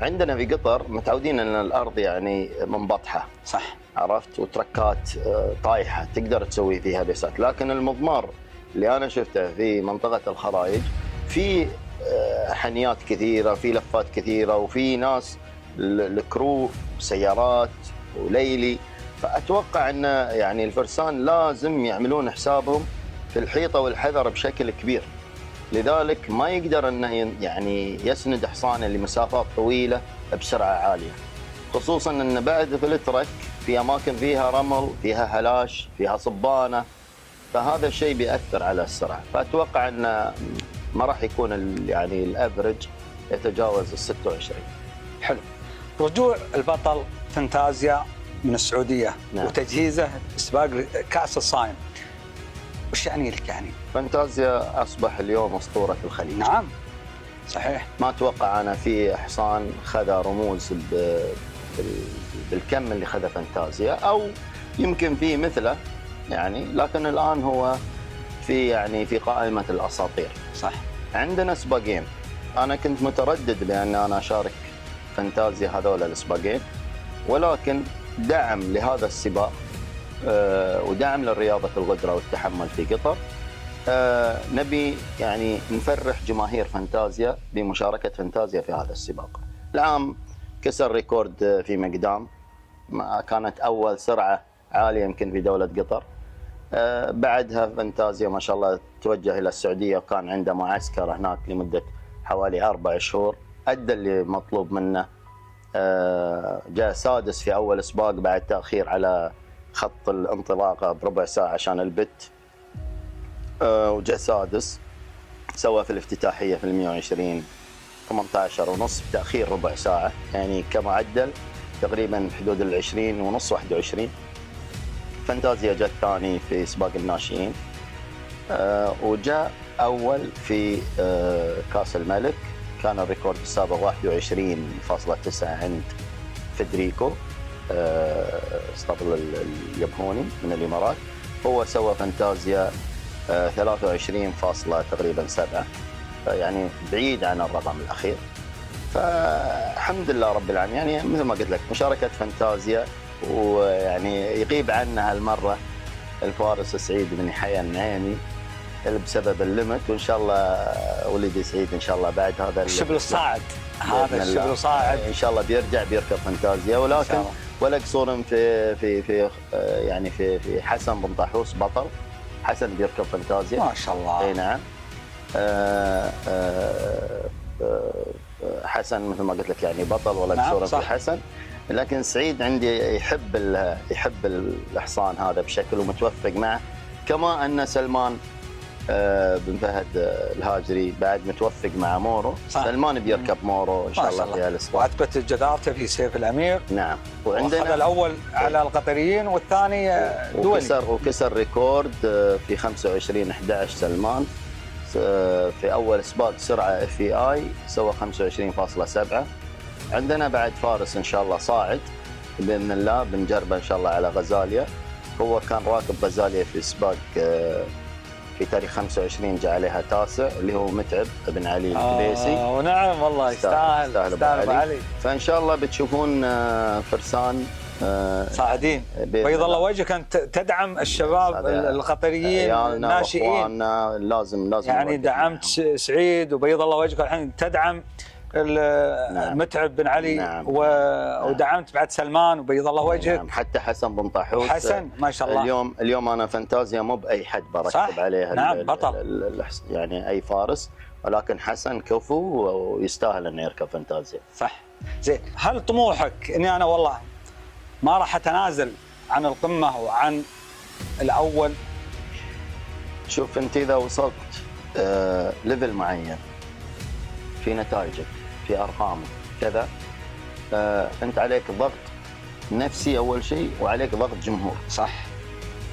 عندنا في قطر متعودين ان الارض يعني منبطحه، صح، عرفت، وتركات طايحه تقدر تسوي فيها بيسات، لكن المضمار اللي انا شفته في منطقه الخرايج في حنيات كثيره، في لفات كثيره، وفي ناس الكرو سيارات وليلي، فاتوقع ان يعني الفرسان لازم يعملون حسابهم في الحيطه والحذر بشكل كبير، لذلك ما يقدر انه يعني يسند حصانه لمسافات طويله بسرعه عاليه، خصوصا ان بعد في الترك في اماكن فيها رمل، فيها هلاش، فيها صبانه، فهذا الشيء بيأثر على السرعه، فاتوقع ان ما راح يكون يعني الافرج يتجاوز ال 26. حلو. رجوع البطل فانتازيا من السعوديه، نعم. وتجهيزه سباق كاس الصايم، وش يعني لك يعني؟ فانتازيا اصبح اليوم اسطوره الخليج. نعم صحيح. ما اتوقع انا في حصان خذ رموز بالكم اللي خذ فانتازيا، او يمكن في مثله يعني، لكن الان هو في يعني في قائمه الاساطير. صح. عندنا سباقين، انا كنت متردد بان انا اشارك فانتازيا هذول السباقين، ولكن دعم لهذا السباق ودعم للرياضه الغدره والتحمل في قطر، نبي يعني نفرح جماهير فانتازيا بمشاركة فانتازيا في هذا السباق. العام كسر ريكورد في مقدام، كانت أول سرعة عالية يمكن في دولة قطر. بعدها فانتازيا ما شاء الله توجه إلى السعودية، وكان عنده معسكر هناك لمدة حوالي 4 شهور، أدى اللي مطلوب منه. جاء سادس في أول سباق بعد تأخير على خط الانطلاقة بربع ساعة عشان البت، وجاء سادس. سوى في الافتتاحية في 120 18 ونص بتأخير ربع ساعة، يعني كمعدل تقريبا حدود 20 ونص 21. فانتازيا جاء الثاني في سباق الناشئين، وجاء أول في كاس الملك، كان الريكورد السابق 21.9 عند فيدريكو اسطبل الياباني من الإمارات. هو سوى فانتازيا 23 تقريبا 7، يعني بعيد عن الرقم الأخير. فالحمد لله رب العالمين، يعني مثل ما قلت لك مشاركة فانتازيا، ويعني يغيب عنها هالمرة الفارس سعيد بن يحيى النعيمي بسبب الليمت، وإن شاء الله ولدي سعيد إن شاء الله بعد هذا الشبل الصاعد، هذا الشبل الصاعد إن شاء الله بيركب فانتازيا. ولكن ولا قصور في يعني في حسن بن طاحوس بطل، حسن بيركب فانتازيا ما شاء الله. اي نعم. حسن مثل ما قلت لك يعني بطل، ولا قصور في حسن. لكن سعيد عندي يحب الحصان هذا بشكل ومتوفق معه، كما ان سلمان بن فهد الهاجري بعد متوفق مع مورو. صح. سلمان بيركب مورو ان شاء الله في هالاسبوع، واثبت جدارته في سيف الامير. نعم. وعندنا الاول على القطريين والثاني دولي، وكسر ريكورد في 25/11 سلمان في اول سباق سرعه FEI، سوى 25.7. عندنا بعد فارس ان شاء الله صاعد باذن الله، بنجربه ان شاء الله على غزاليا. هو كان راكب غزاليا في سباق في تاريخ 25 جاء عليها تاسع، اللي هو متعب بن علي الكبيسي. ونعم والله يستاهل ابو علي. فان شاء الله بتشوفون فرسان صاعدين. بيض الله وجهك أن تدعم الشباب القطريين الناشئين. لازم يعني دعمت سعيد وبيض الله وجهك، الحين تدعم متعب بن علي. نعم. ودعمت بعد سلمان وبيض الله وجهك. نعم. حتى حسن بن طاحوس. حسن ما شاء الله. اليوم انا فانتازيا مو باي حد بركب عليها. نعم بطل. يعني اي فارس، ولكن حسن كفو ويستاهل انه يركب فانتازيا. صح. زين، هل طموحك اني انا والله ما راح اتنازل عن القمه وعن الاول؟ شوف انت اذا وصلت ليفل معين في نتائجك في ارقامك كذا، انت عليك ضغط نفسي اول شيء، وعليك ضغط جمهور. صح.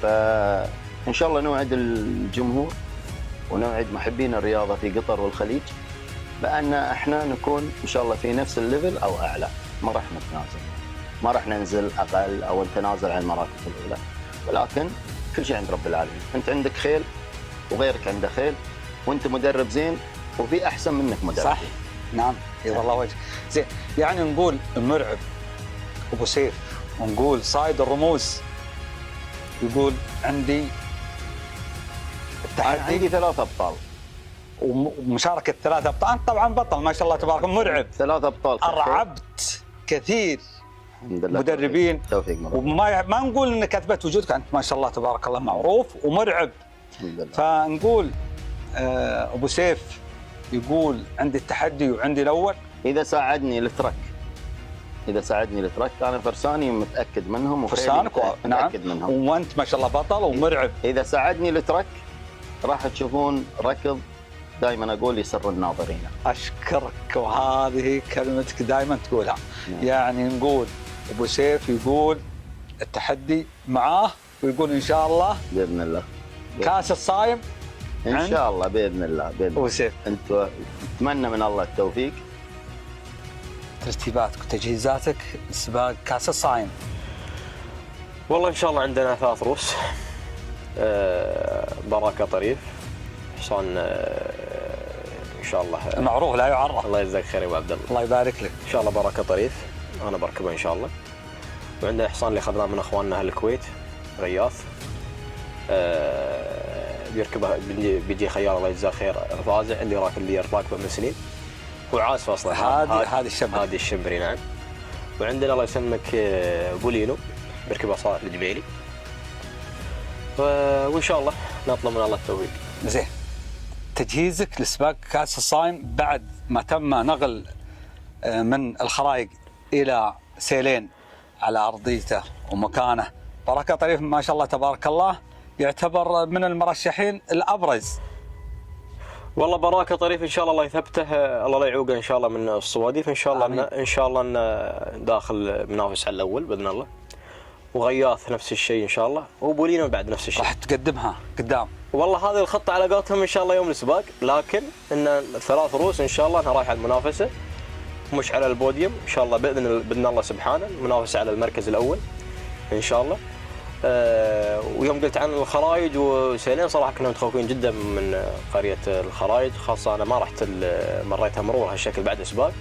فان شاء الله نوعد الجمهور ونوعد محبين الرياضه في قطر والخليج بان احنا نكون ان شاء الله في نفس الليفل او اعلى، ما راح نتنازل، ما راح ننزل اقل او نتنازل عن المراكز الاولى، ولكن كل شيء عند رب العالمين. انت عندك خيل وغيرك عنده خيل، وانت مدرب زين وفي احسن منك مدرب. صح. نعم. بيض الله وجهك. زين يعني نقول مرعب ابو سيف، ونقول صايد الرموز يقول عندي التحدي، عندي 3 ابطال ومشاركه 3 ابطال. طبعا بطل ما شاء الله تبارك الله، مرعب. 3 ابطال. ارعبت كثير الحمد لله مدربين، توفيق مرة. وما نقول انك اثبت وجودك، انت ما شاء الله تبارك الله معروف ومرعب. الحمد لله. فنقول ابو سيف يقول عندي التحدي وعندي الاول. اذا ساعدني الترك، انا فرساني متاكد منهم، فرسانك نعم، متاكد منهم، وانت ما شاء الله بطل ومرعب. اذا ساعدني الترك راح تشوفون ركض دائما اقول يسر الناظرين. اشكرك، وهذه كلمتك دائما تقولها. يعني نقول ابو سيف يقول التحدي معاه، ويقول ان شاء الله باذن الله كاس الصايم ان شاء الله باذن الله. ابو سيف انت اتمنى من الله التوفيق. ترتيباتك وتجهيزاتك لسباق كاس الصايم. والله ان شاء الله عندنا 3 روس، براكه طريف، حصان ان شاء الله معروف لا يعرف. الله يجزاك خير يا ابو عبد الله. الله يبارك لك. ان شاء الله براكه طريف انا بركبه ان شاء الله. وعندنا حصان اللي اخذناه من اخواننا اهل الكويت، غياث، بيركبها بيجي خيال الله يجزاه خير فازع، اللي راكبه من سنين وعازف اصلا. هذه الشمبري نعم. وعندنا الله يسلمك بولينو بيركبها صالح الجبيلي، وان شاء الله نطلب من الله التوفيق. زين تجهيزك لسباق كاس الصايم بعد ما تم نقل من الخرايق الى سيلين على ارضيته ومكانه، براكه طريف ما شاء الله تبارك الله يعتبر من المرشحين الابرز. والله براكه طريف ان شاء الله يثبته، الله لا يعوقه ان شاء الله من الصواديف، ان شاء الله ان شاء الله داخل منافس على الاول باذن الله. وغياث نفس الشيء ان شاء الله، وبولينو بعد نفس الشيء. راح تقدمها قدام. والله هذه الخطه على قولتهم ان شاء الله يوم السباق، لكن ان 3 روس ان شاء الله انا رايح على المنافسه مش على البوديوم ان شاء الله باذن الله سبحانه، المنافسه على المركز الاول ان شاء الله. ويوم قلت عن الخرايج وسيلين صراحه كنا متخوفين جدا من قريه الخرايج، خاصه انا ما رحت مريتها مرور هالشكل بعد السباق،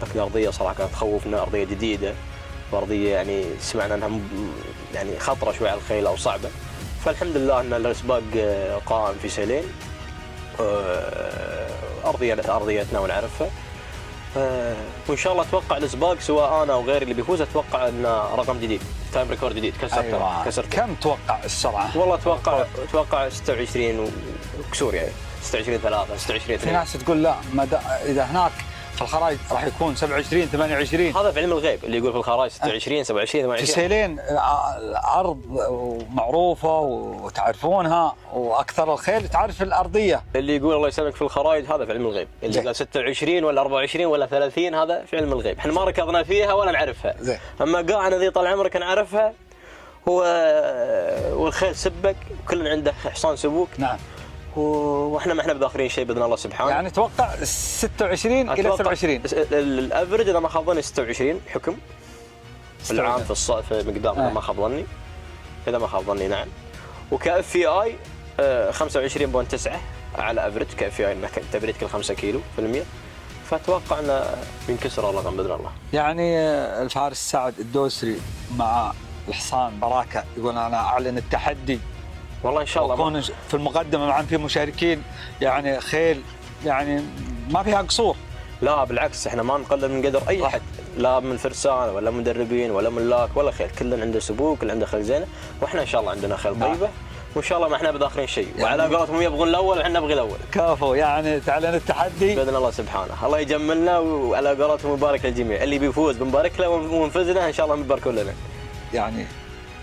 لكن الارضيه صراحه كانت تخوفنا، ارضيه جديده وارضيه يعني سمعنا انها يعني خطره شوي على الخيل او صعبه. فالحمد لله ان السباق قائم في سيلين، ارضيتنا ونعرفها، وان شاء الله اتوقع السباق سواء انا او غيري اللي بيفوز اتوقع انه رقم جديد، تايم ريكورد جديد، كسرت. كم توقع السرعه؟ والله اتوقع 26 وكسور، يعني 26 3 26 2. في ناس تقول لا اذا هناك في الخرايج راح يكون 27 28. هذا في علم الغيب، اللي يقول في الخرايج 26 27 28. في سيلين ارض معروفه وتعرفونها، واكثر الخيل تعرف الارضيه. اللي يقول الله يسلمك في الخرايج هذا في علم الغيب، اللي قال 26 ولا 24 ولا 30 هذا في علم الغيب، احنا ما ركضنا فيها ولا نعرفها. زي. اما قاعنا ذي طال عمرك نعرفها، هو والخيل سبق وكل عنده حصان سبوك. نعم. واحنا ما احنا بداخلين شيء باذن الله سبحانه. يعني توقع 26 الى 27. الافرج اذا ما خاب ظني 26 حكم العام في مقدار اذا ما خاب ظني، اذا ما خاب ظني نعم. وكاف في اي 25.9 على افرج كاف في اي، تبريد كل 5 كيلو في المية، فاتوقع انه بينكسر الرقم باذن الله. يعني الفارس سعد الدوسري مع الحصان براكه يقول انا اعلن التحدي، والله ان شاء الله وكون في المقدمه معا في مشاركين يعني خيل يعني ما فيها قصور. لا بالعكس، احنا ما نقلل من قدر اي احد، لا من فرسان ولا مدربين ولا ملاك ولا خيل، كلنا عنده سبوك، كل عنده خيل زينه، واحنا ان شاء الله عندنا خيل طيبه، وان شاء الله ما احنا بداخلين شيء، يعني وعلى قولتهم يبغون الاول وحنا نبغي الاول. كفو، يعني تعلن التحدي باذن الله سبحانه، الله يجملنا، وعلى قولتهم يبارك للجميع، اللي بيفوز بنبارك له ونفزنا ان شاء الله بنباركوا لنا. يعني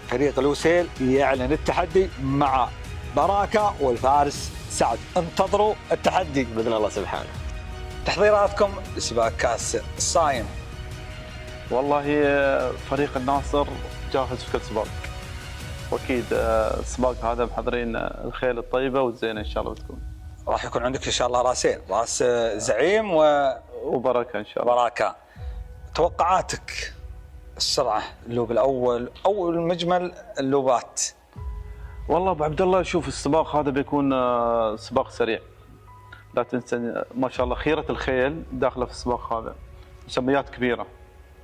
فريق الوسيل يعلن التحدي مع براكه والفارس سعد، انتظروا التحدي باذن الله سبحانه. تحضيراتكم لسباق كاس الصايم؟ والله فريق الناصر جاهز في كل سباق، واكيد السباق هذا محضرين الخيل الطيبه والزينه ان شاء الله بتكون. راح يكون عندك ان شاء الله راسين، راس زعيم وبركه ان شاء الله. بركه. توقعاتك السرعه اللوب الاول او المجمل اللوبات؟ والله ابو عبد الله شوف السباق هذا بيكون سباق سريع، لا تنسى ما شاء الله خيره الخيل داخله في السباق هذا، مسميات كبيره،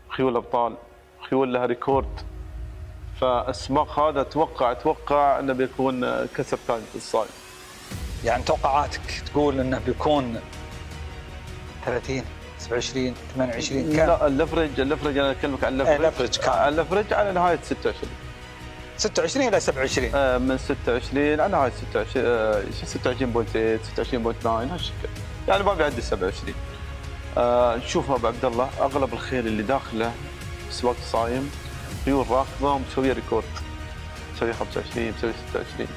خيول ابطال، خيول لها ريكورد. فالسباق هذا اتوقع انه بيكون كسب تاج الصايم. يعني توقعاتك تقول انه بيكون 30 27 28 كم؟ لا الليفرج انا اكلمك عن الليفرج كم؟ الليفرج على نهايه 26 26 الى 27 من 26 على نهايه 26 26.8 26.9 هالشكل، يعني ما بيعدي 27. نشوف ابو عبد الله اغلب الخيل اللي داخله سباق الصايم خيول راكضه ومسويه ريكورد، مسويه 25 مسويه 26.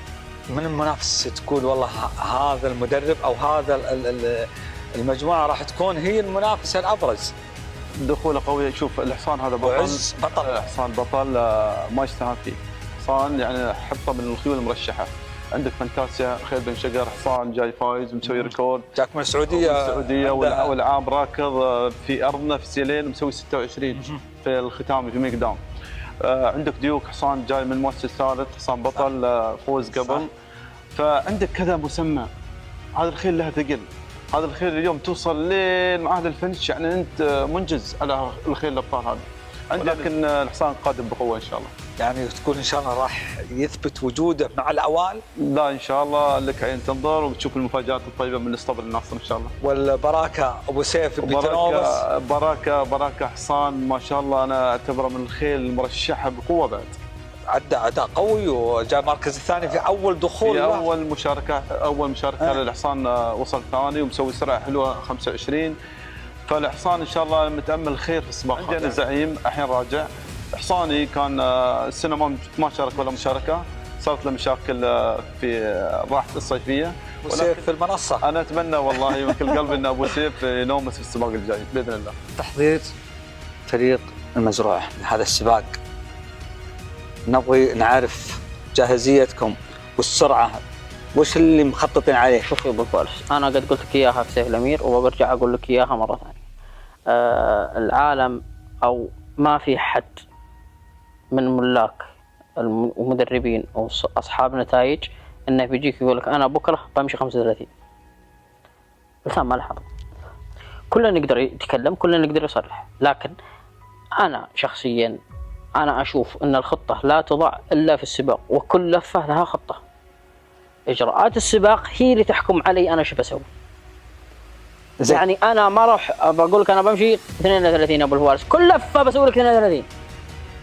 من المنافس تقول والله هذا المدرب او هذا المجموعه راح تكون هي المنافسه الابرز؟ دخوله قويه. شوف الحصان هذا وعز بطل، حصان بطل ما يستهان فيه، حصان يعني حطه من الخيول المرشحه. عندك فانتاسيا خيل بن شقر، حصان جاي فايز مسوي ريكورد، جاك من السعوديه والعام راكض في ارضنا في سيلين مسوي 26 في الختامي في ميقدام. عندك ديوك حصان جاي من المؤسس الثالث، حصان بطل فوز قبل. فعندك كذا مسمى. هذا الخيل له ثقل، هذا الخيل اليوم توصل لين معاهد الفنش، يعني انت منجز على الخيل الابطال هذا. لكن الحصان قادم بقوه ان شاء الله. يعني تقول ان شاء الله راح يثبت وجوده مع الاوائل؟ لا ان شاء الله لك عين تنظر وبتشوف المفاجات الطيبه من اسطبل الناصر ان شاء الله. والبراكه ابو سيف بتنوبس، براكه حصان ما شاء الله انا اعتبره من الخيل المرشحه بقوه بعد. عدى اداء قوي وجاء المركز الثاني في اول دخول، في اول مشاركه للحصان وصل ثاني ومسوي سرعه حلوه 25. فالحصان ان شاء الله متامل خير في السباق. عندنا زعيم الحين راجع، حصاني كان السنه ما شارك ولا مشاركه، صارت له مشاكل في راحه الصيفيه. ابو سيف في المنصه. انا اتمنى والله من كل قلبي ان ابو سيف ينومس في السباق الجاي باذن الله. تحضير فريق المزروعه لهذا السباق، نبغي نعرف جاهزيتكم والسرعه، وش اللي مخططين عليه؟ شوف يا ابو فارس، انا قد قلت لك اياها في سيف الامير وبرجع اقول لك اياها مره ثانيه. العالم او ما في حد من ملاك المدربين او اصحاب نتائج انه بيجيك يقول لك انا بكره بمشي 35. الانسان ما له حظ. كلنا نقدر يتكلم، كلنا نقدر يصرح، لكن انا شخصيا انا اشوف ان الخطه لا تضع الا في السباق، وكل لفه لها خطه. اجراءات السباق هي اللي تحكم علي انا شو بسوي. يعني انا ما راح بقول لك انا بمشي 32 ابو الفوارس، كل لفه بسوي لك 32.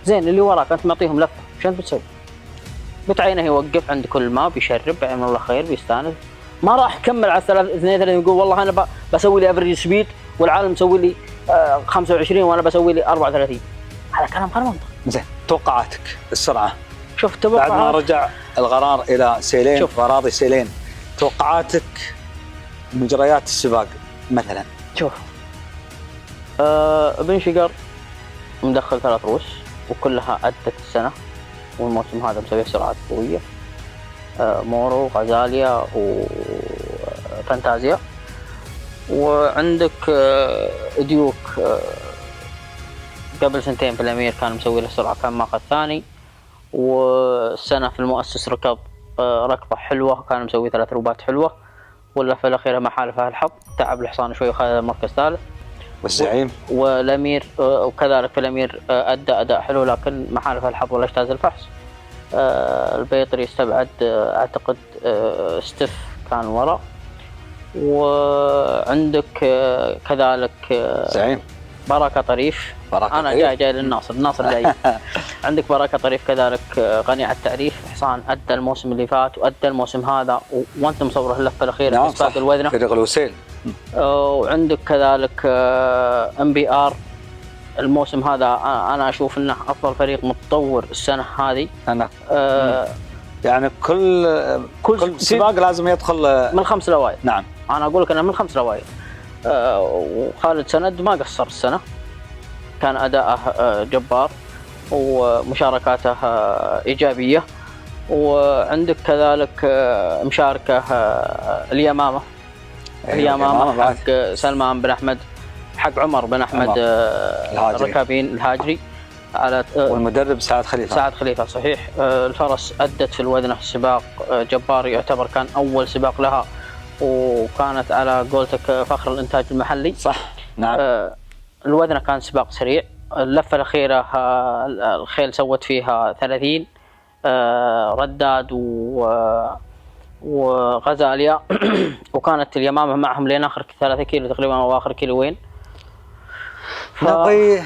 زين اللي وراك انت معطيهم لفه، شو انت بتسوي؟ بتعينه يوقف عند كل ما بيشرب يعمل الله خير بيستانس. ما راح اكمل على 32 يقول والله انا بسوي لي افريج سبيد والعالم مسوي لي 25 وانا بسوي لي 34. هذا كلام غير منطقي. زين توقعاتك السرعه؟ شوف توقعات بعد ما رجع القرار الى سيلين واراضي سيلين، توقعاتك مجريات السباق مثلا؟ شوف ابن شقر مدخل 3 روس وكلها أدت السنة، والموسم هذا مسوي سرعات قوية. مورو غازاليا وفانتازيا. وعندك ديوك قبل سنتين في الأمير كان مسوي له سرعة، كان ماخذ ثاني. والسنة في المؤسس ركض ركضة حلوة، كان مسوي 3 روبات حلوة. واللفة الأخيرة ما حالفها الحظ، تعب الحصان شوي وخذ المركز الثالث. والزعيم والأمير وكذلك في الأمير أدى أداء حلو، لكن ما حالفها الحظ ولا اجتاز الفحص. البيطري استبعد أعتقد ستيف كان وراء. وعندك كذلك زعيم بركة طريف. أنا جاي للناصر، الناصر جاي. عندك بركة طريف كذلك غني عن التعريف، حصان أدى الموسم اللي فات وأدى الموسم هذا، وأنت مصوره اللفة الأخيرة نعم في سباق الوذنة فريق الوسيل. وعندك كذلك MBR الموسم هذا أنا أشوف أنه أفضل فريق متطور السنة هذه. أنا يعني كل سباق لازم يدخل من 5 الأوائل. نعم أنا أقول لك أنا من 5 الأوائل. وخالد سند ما قصر السنة، كان أداءه جبار ومشاركاته إيجابية. وعندك كذلك مشاركة اليمامة حق سلمان بن أحمد، حق عمر بن أحمد الركابين الهاجري على والمدرب سعد خليفة. صحيح. الفرس أدت في الوذنة سباق جبار، يعتبر كان أول سباق لها، وكانت على قولتك فخر الإنتاج المحلي. صح نعم. الودنة كان سباق سريع. اللفة الأخيرة الخيل سوت فيها 30 رداد وغزاليا وكانت اليمامة معهم لين آخر 3 كيلو تقريبا أو آخر كيلوين. نبغي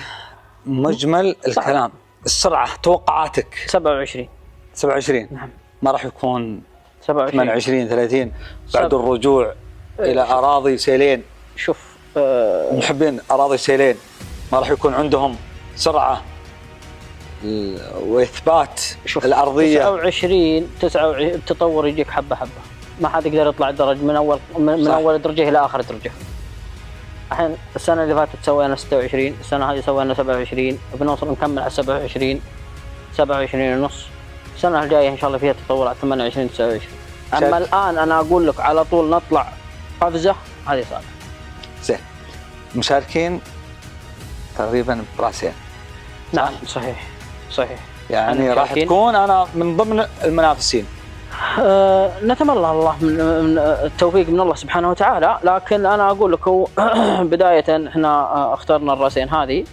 مجمل الكلام. السرعة توقعاتك 27. نعم. ما راح يكون 27 28 30 بعد الرجوع إلى أراضي سيلين. شوف محبين أراضي سيلين ما راح يكون عندهم سرعة وإثبات الأرضية. 29 التطور يجيك حبة حبة، ما حد يقدر يطلع الدرج من أول درجة إلى آخر درجة. الحين السنة اللي فاتت سوينا 26، السنة هذه سوينا 27، بنوصل نكمل على 27 ونص. السنة الجاية إن شاء الله فيها تطور على 28 29. أما الآن أنا أقول لك على طول نطلع قفزة، هذه صعبة. زين، مشاركين تقريبا براسين. نعم صحيح. يعني راح تكون أنا من ضمن المنافسين. نتمنى الله من التوفيق من الله سبحانه وتعالى، لكن أنا أقول لك بداية إحنا اخترنا الراسين هذه،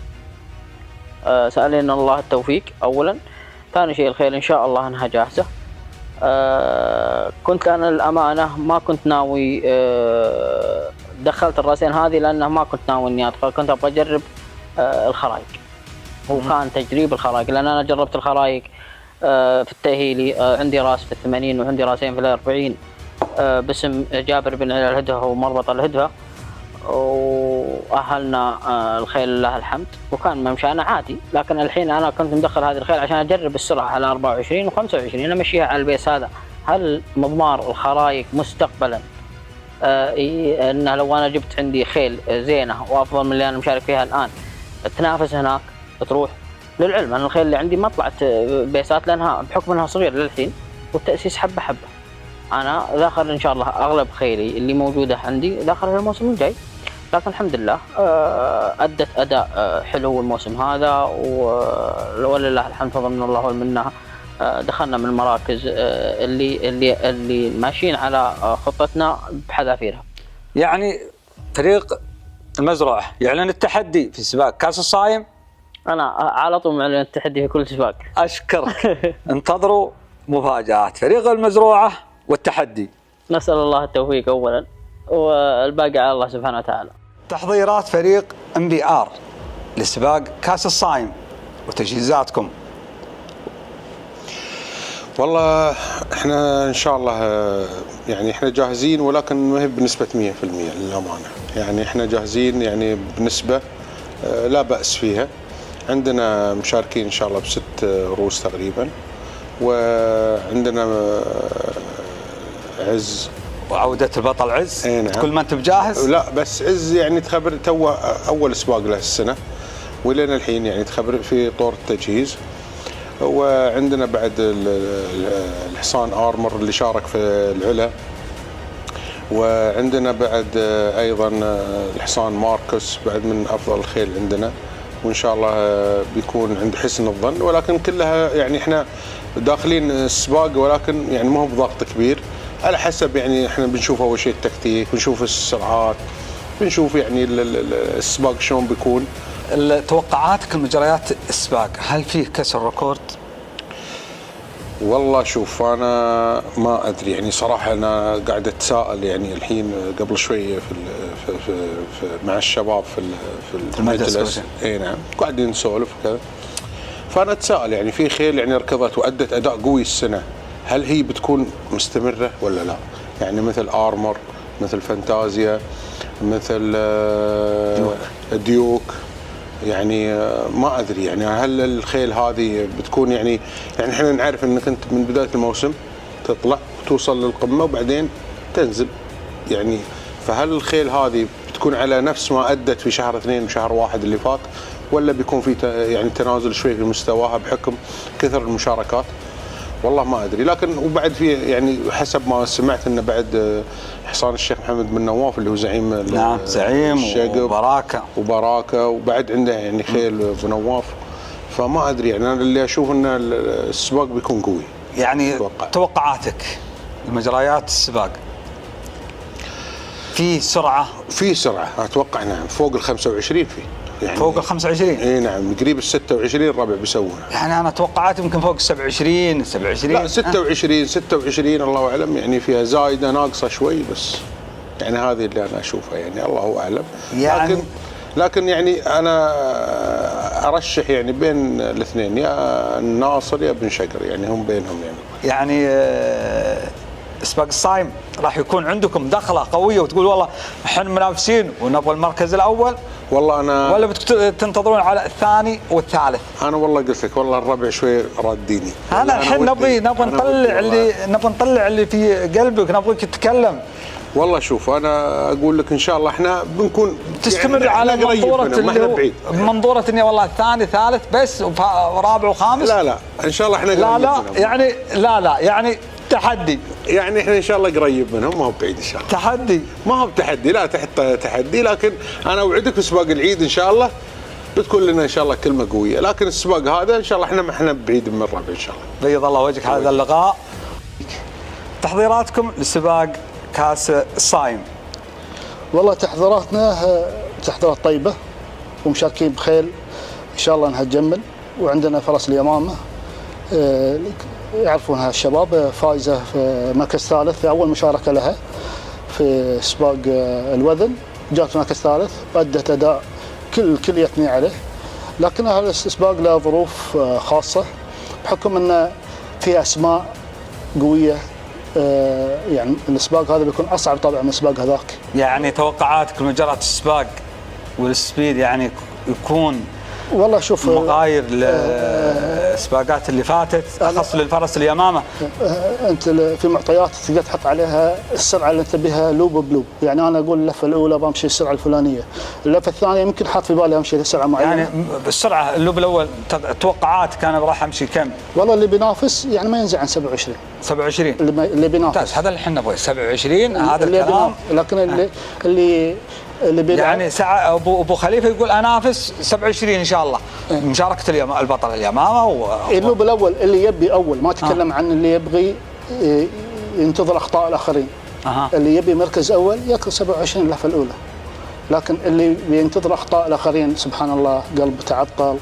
سألنا الله التوفيق أولا. ثاني شيء الخيل إن شاء الله أنها جاهزة. كنت أنا الأمانة ما كنت ناوي دخلت الراسين هذه لأنه ما كنت ناوي إني أدخل، كنت أبغى أجرب الخرايق. هو كان تجريب الخرايق، لأن أنا جربت الخرايق في التأهيلي. عندي راس في 80 وعندي راسين في 40 باسم جابر بن علي الهدهة ومربط الهدهة، وأهلنا الخيل لله الحمد وكان ممشانا عادي. لكن الحين أنا كنت مدخل هذه الخيل عشان أجرب السرعة على 24 و25، أنا مشيها على البيس هذا. هل مضمار الخرايق مستقبلا إنه لو أنا جبت عندي خيل زينة وأفضل من اللي أنا مشارك فيها الآن تنافس هناك تروح؟ للعلم أنا الخيل اللي عندي ما طلعت بيسات لأنها بحكم أنها صغير للحين والتأسيس حبة حبة. أنا داخل إن شاء الله أغلب خيلي اللي موجودة عندي داخل الموسم الجاي، لكن الحمد لله أدت أداء حلو الموسم هذا، ولله الحمد فضل من الله والمنة. دخلنا من المراكز اللي ماشيين على خطتنا بحذافيرها. يعني فريق المزرعة يعلن التحدي في سباق كاس الصايم. أنا على طول معلن التحدي في كل سباق. أشكرك. انتظروا مفاجآت فريق المزروعة والتحدي. نسأل الله التوفيق أولا والباقي على الله سبحانه وتعالى. تحضيرات فريق MBR لسباق كاس الصايم وتجهيزاتكم. والله احنا ان شاء الله يعني احنا جاهزين، ولكن ما هي بنسبة 100% للأمانة. يعني احنا جاهزين يعني بنسبة لا بأس فيها. عندنا مشاركين ان شاء الله ب6 روس تقريبا، وعندنا عز وعودة البطل عز. نعم. كل ما انت بجاهز؟ لا بس عز يعني تخبر تو اول سباق له السنة ولين الحين يعني تخبر في طور التجهيز. وعندنا بعد الحصان آرمر اللي شارك في العلا، وعندنا بعد أيضا الحصان ماركوس بعد من أفضل الخيل عندنا، وإن شاء الله بيكون عند حسن الظن. ولكن كلها يعني إحنا داخلين السباق، ولكن يعني ما هو بضغط كبير، على حسب يعني إحنا بنشوف أول شيء التكتيك، بنشوف السرعات، بنشوف يعني السباق شلون بيكون. توقعاتك المجريات السباق، هل فيه كسر ريكورد؟ والله شوف انا ما ادري يعني صراحه، انا قاعد اتساءل يعني الحين قبل شويه في مع الشباب في المجلس. اي نعم، قاعدين نسولف وكذا، فانا اتساءل يعني في خيل يعني ركضت وادت اداء قوي السنه، هل هي بتكون مستمره ولا لا؟ يعني مثل آرمر، مثل فانتازيا، مثل ديوك. يعني ما ادري يعني هل الخيل هذه بتكون يعني احنا نعرف انك انت من بدايه الموسم تطلع وتوصل للقمه وبعدين تنزل يعني، فهل الخيل هذه بتكون على نفس ما ادت في شهر 2 وشهر 1 اللي فات، ولا بيكون في يعني تنازل شوي في مستواها بحكم كثر المشاركات؟ والله ما ادري. لكن وبعد في يعني حسب ما سمعت انه بعد حصان الشيخ محمد بن نواف اللي هو زعيم نعم زعيم وبراكه وبعد عنده يعني خيل ابو نواف، فما ادري يعني انا اللي اشوف ان السباق بيكون قوي. يعني توقعاتك لمجريات السباق؟ في سرعه اتوقع نعم فوق ال 25 في يعني فوق ال 25. اي نعم، قريب ال 26 ربع بيسوونها. يعني انا توقعات يمكن فوق ال 27 27. لا 26 الله اعلم، يعني فيها زايده ناقصه شوي بس، يعني هذه اللي انا اشوفها، يعني الله اعلم. يعني لكن يعني انا ارشح يعني بين الاثنين، يا الناصر يا بن شقر، يعني هم بينهم يعني سباق الصايم راح يكون عندكم دخله قويه وتقول والله احنا منافسين ونبغى المركز الاول، والله انا ولا تنتظرون على الثاني والثالث؟ انا والله قلت لك والله الربع شوي راديني. هذا الحين نبغى نطلع اللي في قلبك، نبغيك تتكلم. والله شوف انا اقول لك ان شاء الله احنا بنكون تستمر يعني على منظوره منظوره اني والله الثاني ثالث بس ورابع وخامس. لا ان شاء الله احنا يعني تحدي، يعني احنا ان شاء الله قريب منهم، ما هو بعيد ان شاء الله. تحدي ما هو بتحدي، لا تحت تحدي، لكن انا اوعدك في سباق العيد ان شاء الله بتكون لنا ان شاء الله كلمه قويه، لكن السباق هذا ان شاء الله احنا ما احنا بعيد من الربع ان شاء الله. بيض الله وجهك هذا اللقاء. تحضيراتكم لسباق كاس الصايم؟ والله تحضيراتنا تحضيرات طيبه، ومشاركين بخيل ان شاء الله انها تجمل، وعندنا فرس اليمامه يعرفونها الشباب، فائزه في مركز ثالث في اول مشاركه لها في سباق الوذن، جات مركز ثالث وادت اداء كل يثني عليه، لكن هذا السباق له ظروف خاصه بحكم انه في اسماء قويه، يعني السباق هذا بيكون اصعب طبعا من السباق هذاك. يعني توقعاتك لمجرات السباق والسبيد يعني يكون والله شوف مغاير للسباقات اللي فاتت، اخص للفرس اللي امامه؟ انت في معطيات تقدر تحط عليها السرعه اللي انت بها لوب بلوب، يعني انا اقول اللفه الاولى بمشي السرعه الفلانيه، اللفه الثانيه يمكن حاط في بالي امشي سرعه معينه. يعني السرعه اللوب الاول توقعات كان راح امشي كم؟ والله اللي بينافس يعني ما ينزل عن 27 اللي بينافس. ممتاز، هذا اللي احنا نبغاه 27 هذا الكلام. لكن اللي يعني ساعة ابو خليفه يقول انافس 27 ان شاء الله. مشاركه البطل اليمامه اللوب الاول اللي يبي اول، ما تكلم عن اللي يبغي ينتظر اخطاء الاخرين. اللي يبي مركز اول ياكل 27 اللفه الاولى، لكن اللي بينتظر اخطاء الاخرين سبحان الله قلب تعطل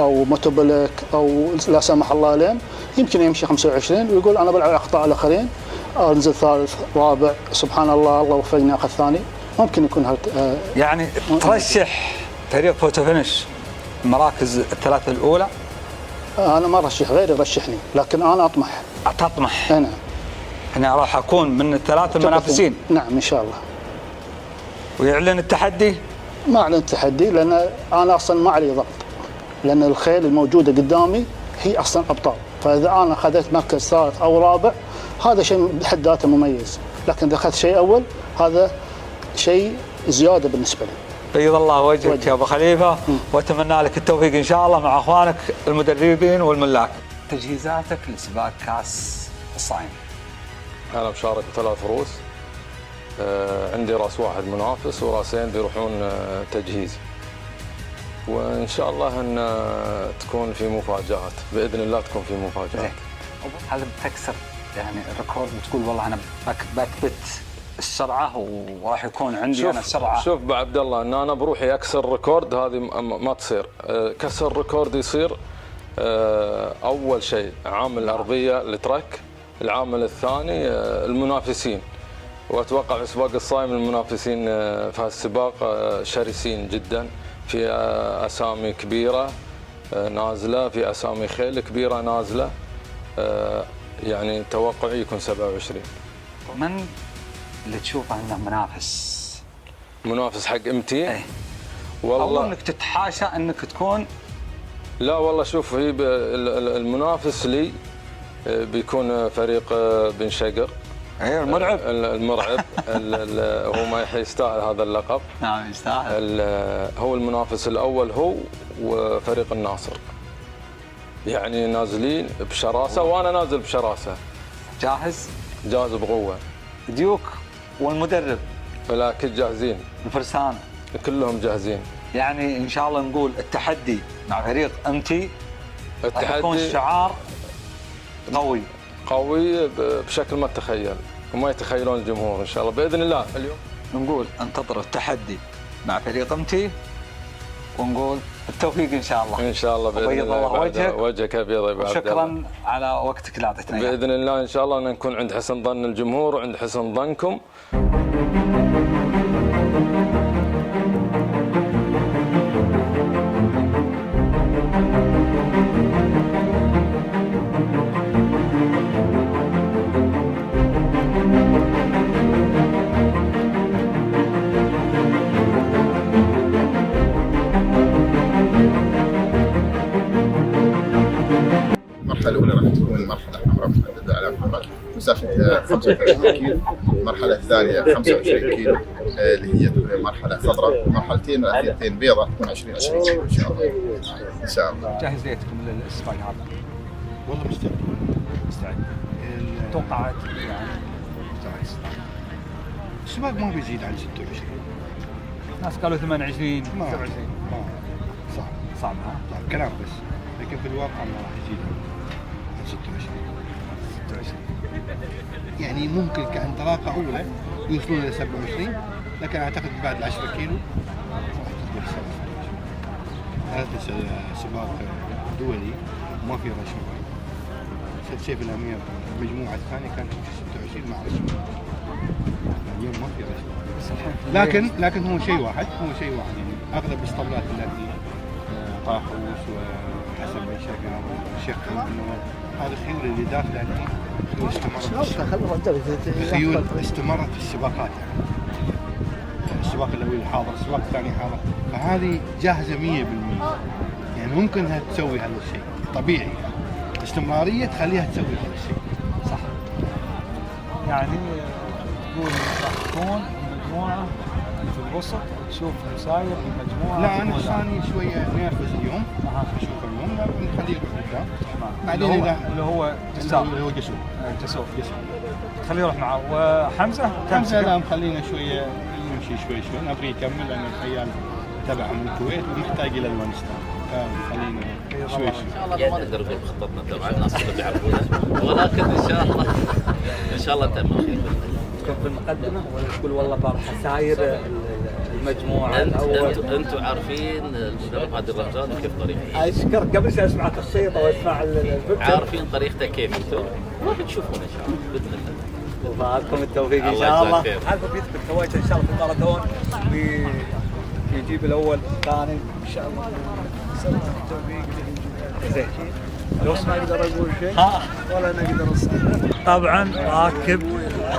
او موتوبلك او لا سمح الله لين يمكن يمشي 25 ويقول انا بلعب اخطاء الاخرين، انزل ثالث رابع سبحان الله وفقني اخذ ثاني، ممكن يكون يعني ترشح فريق فوتو فينش المراكز الثلاثه الاولى؟ انا ما ارشح، غيري يرشحني، لكن انا اطمح. تطمح؟ نعم. انا راح اكون من الثلاثه المنافسين؟ نعم ان شاء الله. ويعلن التحدي؟ ما اعلن التحدي لان انا اصلا ما علي ضغط، لان الخيل الموجوده قدامي هي اصلا ابطال، فاذا انا اخذت مركز ثالث او رابع هذا شيء بحد ذاته مميز، لكن اذا اخذت شيء اول هذا شيء زياده بالنسبه لي. بيض الله وجهك يا ابو خليفه، واتمنى لك التوفيق ان شاء الله مع اخوانك المدربين والملاك. تجهيزاتك لسباق كاس الصايم؟ انا مشارك بثلاث روس، عندي راس واحد منافس وراسين بيروحون تجهيز، وان شاء الله ان تكون في مفاجات باذن الله، تكون في مفاجات. هل بتكسر يعني الريكورد وتقول والله انا بثبت السرعه وراح يكون عندي انا السرعه؟ شوف ابو عبد الله، ان انا بروحي اكسر ريكورد هذه ما تصير. كسر ريكورد يصير اول شيء عامل الارضيه التراك، العامل الثاني المنافسين، واتوقع في سباق الصايم المنافسين في هالسباق شرسين جدا، في اسامي كبيره نازله، في اسامي خيل كبيره نازله، يعني توقعي يكون 27. من اللي تشوفه انه منافس حق امتي؟ ايه والله او انك تتحاشى انك تكون؟ لا والله شوف، هي المنافس لي بيكون فريق بن شقر. ايوه المرعب. المرعب هو ما يستاهل هذا اللقب. نعم يستاهل. هو المنافس الاول هو وفريق الناصر، يعني نازلين بشراسه وانا نازل بشراسه. جاهز بقوه. ديوك والمدرب لا كل جاهزين، الفرسان كلهم جاهزين. يعني ان شاء الله نقول التحدي مع فريق امتي راح يكون شعار قوي بشكل ما تتخيل وما يتخيلون الجمهور ان شاء الله باذن الله. اليوم نقول انتظروا التحدي مع فريق امتي ونقول بالتوفيق ان شاء الله. ان شاء الله باذن وبيض الله. الله وجهك. وجهك ابيض يا ابو عبد الله. وشكرا على وقتك اللي اعطيتنا اياه. باذن الله ان شاء الله ان نكون عند حسن ظن الجمهور وعند حسن ظنكم. المرحلة الأولى راح تكون مرحلة حمراء محددة على محمد مسافة 35 كيلو، المرحلة الثانية 25 كيلو اللي هي تكون مرحلة خضراء، المرحلتين الأخيرتين بيضاء تكون 20 كيلو إن شاء الله. إن شاء الله. جهزيتكم للسباق هذا؟ والله مستعد. توقعات يعني السباق ما بيزيد عن 26. ناس قالوا 28 27. صعب صعب كلام بس، لكن في الواقع ما راح يزيد عن 26. يعني ممكن كانطلاقه اولى يوصلون الى 27، لكن اعتقد بعد 10 كيلو راح تدخل 27. هذا سباق دولي ما في رشوه. سيد سيف الامير المجموعه الثانيه كانت 26 مع رشوه. اليوم ما في رشوه. لكن هو شيء واحد يعني اغلب الاسطبلات التي طاحوس وحسن بن شقر والشيخ النور، هذه الخيول اللي داخله خيول استمرت في السباقات، يعني السباق الاول حاضر، السباق الثاني حاضر، فهذه جاهزه 100%. يعني ممكن انها تسوي هذا الشيء طبيعي، استمراريه تخليها تسوي هذا الشيء. صح. يعني تقول راح تكون مجموعه في الوسط تشوف مساير المجموعه. لا انا ثاني شويه نرفز اليوم اشوف اليوم، لكن نخليه يروح قدام. بعدين اللي هو جسور خليه يروح معه. وحمزه لا مخلينا شويه يمشي شوي نبغي يكمل، لان الخيال تبع من الكويت ومحتاج الى الونستان، فخلينا شوي. ان شاء الله ما نقدر نقول بخطتنا طبعا، الناس كلهم يعرفونها، ولكن ان شاء الله تم خير. في المقدمه ولا تقول والله بروح اساير المجموعه انتم عارفين المدرب هادي الرمزان كيف طريقته. اشكر قبل شوي اسمع التخطيط واسمع الفكره، عارفين طريقته كيف انتم بتشوفون ان شاء الله باذن الله. وفاكم التوفيق ان شاء الله. هذا بيثبت هوايته ان شاء الله في الماراثون، ويجيب الاول الثاني ان شاء الله. زين ما اقدر اقول شيء ولا نقدر نصير. طبعا راكب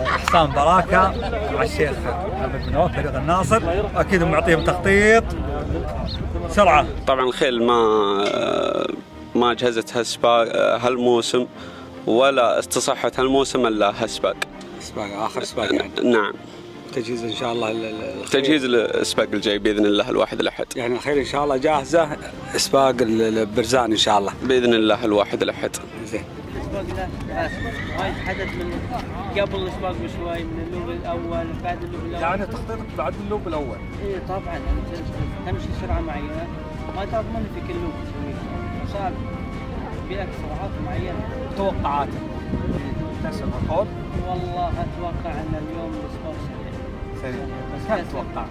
حسام براكه مع الشيخ محمد بن نواف فريق الناصر، اكيد معطيهم تخطيط سرعه. طبعا الخيل ما جهزت هالموسم ولا استصحت هالموسم الا هالسباق. اخر سباق يعني. نعم. تجهيز ان شاء الله تجهيز السباق الجاي باذن الله الواحد الاحد. يعني الخيل ان شاء الله جاهزه سباق البرزان ان شاء الله باذن الله الواحد الاحد. زين. السباق له وايد حدث من قبل السباق بشوي، من اللوب الاول بعد اللوب الاول. يعني تخطيطك بعد اللوب الاول. اي طبعا انت تمشي سرعه معينه ما تضمن في كل لوب تسويه، صعب بيئك سرعات معينه. توقعاتك تنسى الركود؟ والله اتوقع ان اليوم السباق سريع. بس كم تتوقع؟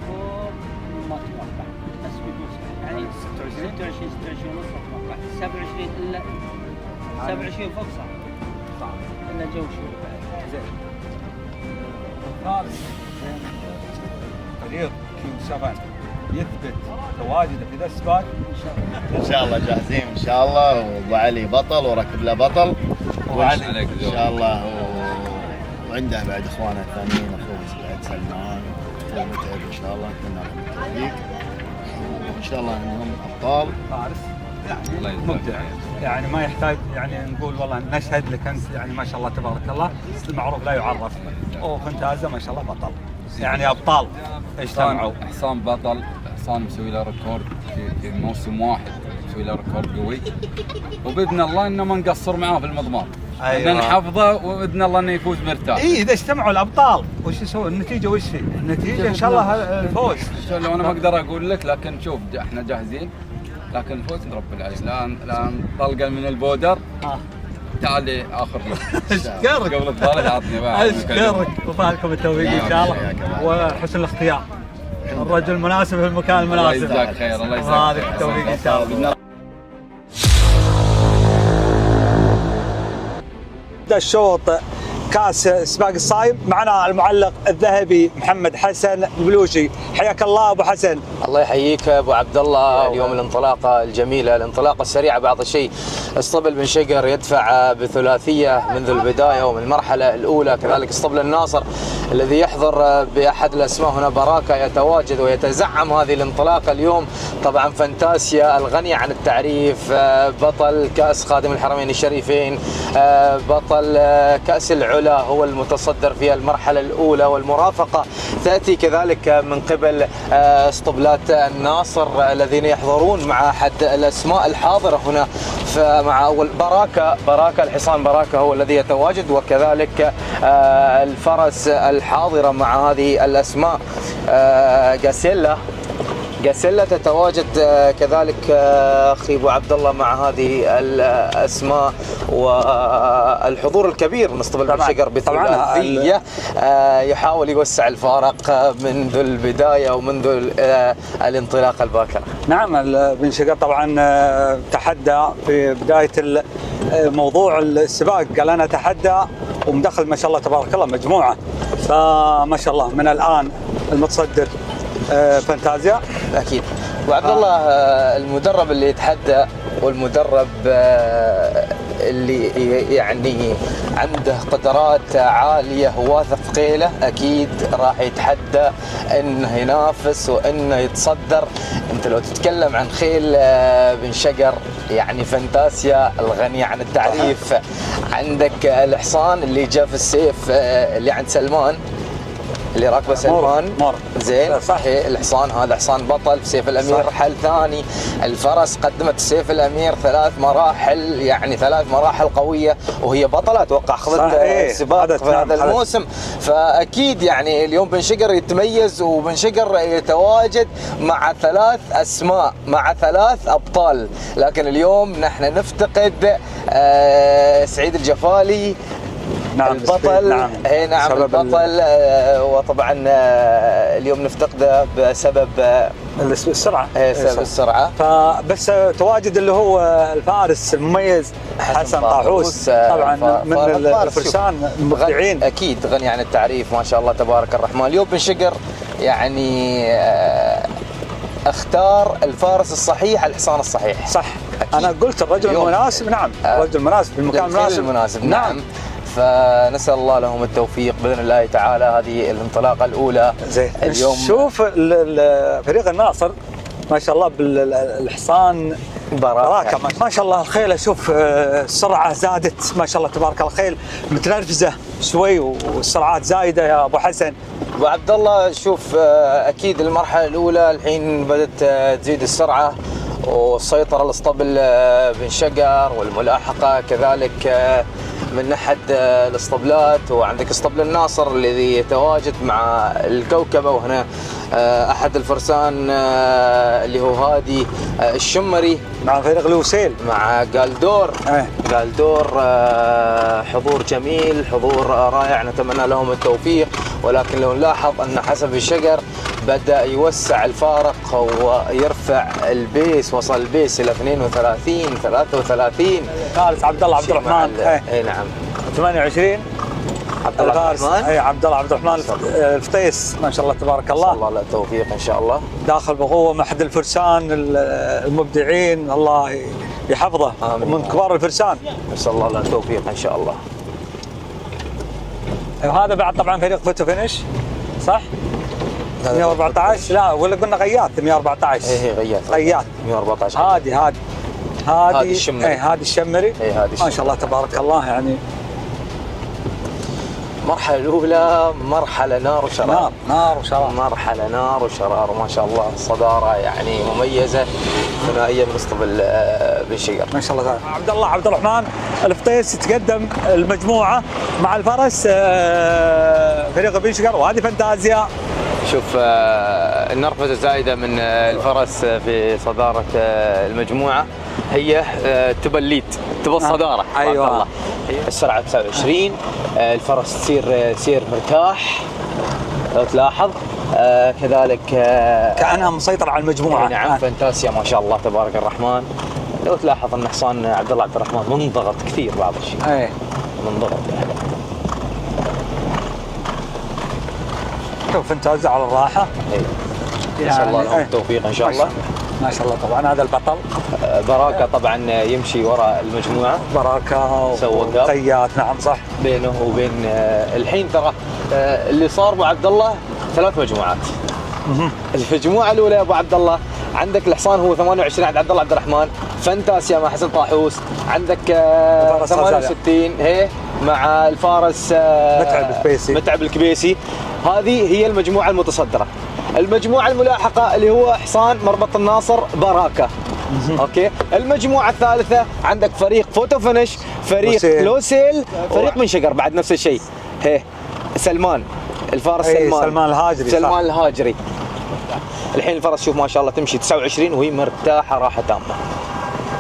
ما اتوقع بس بدون يعني 26 ونص اتوقع 27 الا 27 فوق صعب الا جو شوي. زين. الثالث فريق كينج 7 يثبت تواجده في ذا السباق ان شاء الله جاهزين ان شاء الله، وابو علي بطل وركب له بطل ان شاء الله، وعنده بعد اخوانه الثانيين اخوه بعد سلمان ومتعب ان شاء الله، نتمنى لهم التوفيق وان شاء الله انهم ابطال. فارس يعني مبدع، يعني ما يحتاج يعني نقول والله نشهد لك انت، يعني ما شاء الله تبارك الله المعروف لا يعرف، وفنتازا ما شاء الله بطل، يعني ابطال اجتمعوا. حسام بطل، حسام مسوي له ريكورد في موسم واحد، مسوي له ريكورد قوي، وباذن الله انه ما نقصر معاه في المضمار. أيوة. نحفظه وباذن الله انه يفوز مرتاح. اذا اجتمعوا الابطال وش يسوي النتيجه؟ وش هي؟ النتيجه ان شاء الله الفوز. لو انا ما اقدر اقول لك، لكن شوف احنا جاهزين، لكن الفوز نرب العين. الان طلقه من البودر تعالي اخر اشكرك قبل الطالع عطني بقى. اشكرك وفالكم التوفيق ان شاء الله وحسن الاختيار. الرجل المناسب في المكان المناسب. الله يجزاك خير، الله يجزاك هذا التوفيق ان شاء الله. الشوط كاس سباق الصايم، معنا المعلق الذهبي محمد حسن البلوشي. حياك الله ابو حسن. الله يحييك ابو عبد الله. اليوم الانطلاقه الجميله، الانطلاقه السريعه. بعض الشيء اسطبل بن شقر يدفع بثلاثيه منذ البدايه ومن المرحله الاولى، كذلك اسطبل الناصر الذي يحضر باحد الاسماء هنا براكه يتواجد ويتزعم هذه الانطلاقه اليوم. طبعا فانتاسيا الغني عن التعريف، بطل كاس خادم الحرمين الشريفين، بطل كاس العلا، هو المتصدر في المرحله الاولى، والمرافقه تاتي كذلك من قبل اسطبلات الناصر الذين يحضرون مع احد الاسماء الحاضره هنا. فمع اول براكه الحصان براكه هو الذي يتواجد، وكذلك الفرس الحاضره مع هذه الاسماء. جاسيلا تتواجد كذلك اخي ابو عبد الله مع هذه الاسماء، والحضور الكبير من اسطبل بن شقر بثلاثيه يحاول يوسع الفارق منذ البدايه ومنذ الانطلاقه الباكره. نعم بن شقر طبعا تحدى في بدايه موضوع السباق، قال انا اتحدى ومدخل ما شاء الله تبارك الله مجموعه، فما شاء الله من الان المتصدر فانتازيا. اكيد وعبد الله المدرب اللي يتحدى والمدرب اللي يعني عنده قدرات عاليه وواثق في خيله اكيد راح يتحدى انه ينافس وانه يتصدر. انت لو تتكلم عن خيل بن شقر يعني فانتاسيا الغني عن التعريف، عندك الحصان اللي جاء في السيف اللي عند سلمان اللي راكبه سلمان زين صحيح. الحصان هذا حصان بطل في سيف الامير رحل ثاني. الفرس قدمت سيف الامير 3 مراحل، يعني 3 مراحل قويه، وهي بطله اتوقع اخذت سباق في هذا الموسم. فاكيد يعني اليوم بن شقر يتميز، وبن شقر يتواجد مع 3 اسماء مع 3 ابطال. لكن اليوم نحن نفتقد سعيد الجفالي نعم البطل. نعم البطل وطبعا اليوم نفتقده بسبب السرعه. سبب السرعه. فبس تواجد اللي هو الفارس المميز حسن طاحوس طبعا من الفرسان المبدعين، اكيد غني عن التعريف ما شاء الله تبارك الرحمن. اليوم بن شقر يعني اختار الفارس الصحيح، الحصان الصحيح. صح أكيد. انا قلت الرجل المناسب. نعم الرجل المناسب في المكان المناسب. نعم فنسال الله لهم التوفيق باذن الله تعالى. هذه الانطلاقه الاولى زين. اليوم شوف فريق الناصر ما شاء الله بالحصان براكه ما شاء الله. الخيل اشوف السرعه زادت ما شاء الله تبارك الله، الخيل متنرفزه شوي والسرعات زايده يا ابو حسن. ابو عبد الله شوف اكيد المرحله الاولى الحين بدات تزيد السرعه والسيطره الاسطبل بن شقر، والملاحقه كذلك من احد الاسطبلات. وعندك اسطبل الناصر الذي يتواجد مع الكوكبه، وهنا احد الفرسان اللي هو هادي الشمري مع فريق الوسيل مع قالدور. قالدور حضور جميل، حضور رائع، نتمنى لهم التوفيق. ولكن لو نلاحظ ان حسب الشقر بدا يوسع الفارق ويرفع البيس، وصل البيس الى 32 33. فارس عبد الله عبد الرحمن اي نعم 28 عبد الله عبد الرحمن. اي عبد الله عبد الرحمن الفتيس ما شاء الله تبارك الله. الله له التوفيق ان شاء الله. داخل بقوه مع احد الفرسان المبدعين، الله يحفظه من كبار الفرسان. نسال الله له التوفيق ان شاء الله. وهذا بعد طبعا فريق فوتو فينش صح؟ 114 لا ولا قلنا غياث 114. اي غياث 114. هادي الشمري. هادي الشمري ما شاء الله تبارك الله. يعني المرحلة الأولى مرحلة نار وشرار. نار وشرار. مرحلة نار وشرار ما شاء الله. صدارة يعني مميزة ثنائية من اسطبل بن شقر ما شاء الله. عبد الله عبد الرحمن الفطيس يتقدم المجموعة مع الفرس فريق بن شقر، وهذه فانتازيا. شوف النرفزة الزايدة من الفرس في صدارة المجموعة هي تبى الليد، تبى الصدارة. أيوة الله. السرعة 29. الفرس تصير سير مرتاح لو تلاحظ كذلك كأنها مسيطر على المجموعة. نعم فانتاسيا ما شاء الله تبارك الرحمن. لو تلاحظ ان حصان عبد الله عبد الرحمن منضغط كثير بعض الشيء. اي منضغط يعني. شوف فانتازيا على الراحة. ان شاء الله لهم التوفيق ان شاء الله. ما شاء الله. طبعا هذا البطل براكة طبعا يمشي وراء المجموعة. براكة وقيات. نعم صح. بينه وبين الحين ترى اللي صار ابو عبد الله 3 مجموعات. المجموعة الأولى يا ابو عبد الله عندك الحصان هو 28 عند عبد الله عبد الرحمن، فانتاسيا مع حسن طاحوس، عندك 68 هي مع الفارس متعب الكبيسي. هذه هي المجموعة المتصدرة. المجموعة الملاحقة اللي هو حصان مربط الناصر براكة. اوكي. المجموعة الثالثة عندك فريق فوتو فينش، فريق لوسيل، فريق من شقر بعد نفس الشيء. هي سلمان الفارس سلمان الهاجري. الحين الفرس شوف ما شاء الله تمشي 29 وهي مرتاحة راحة تامة.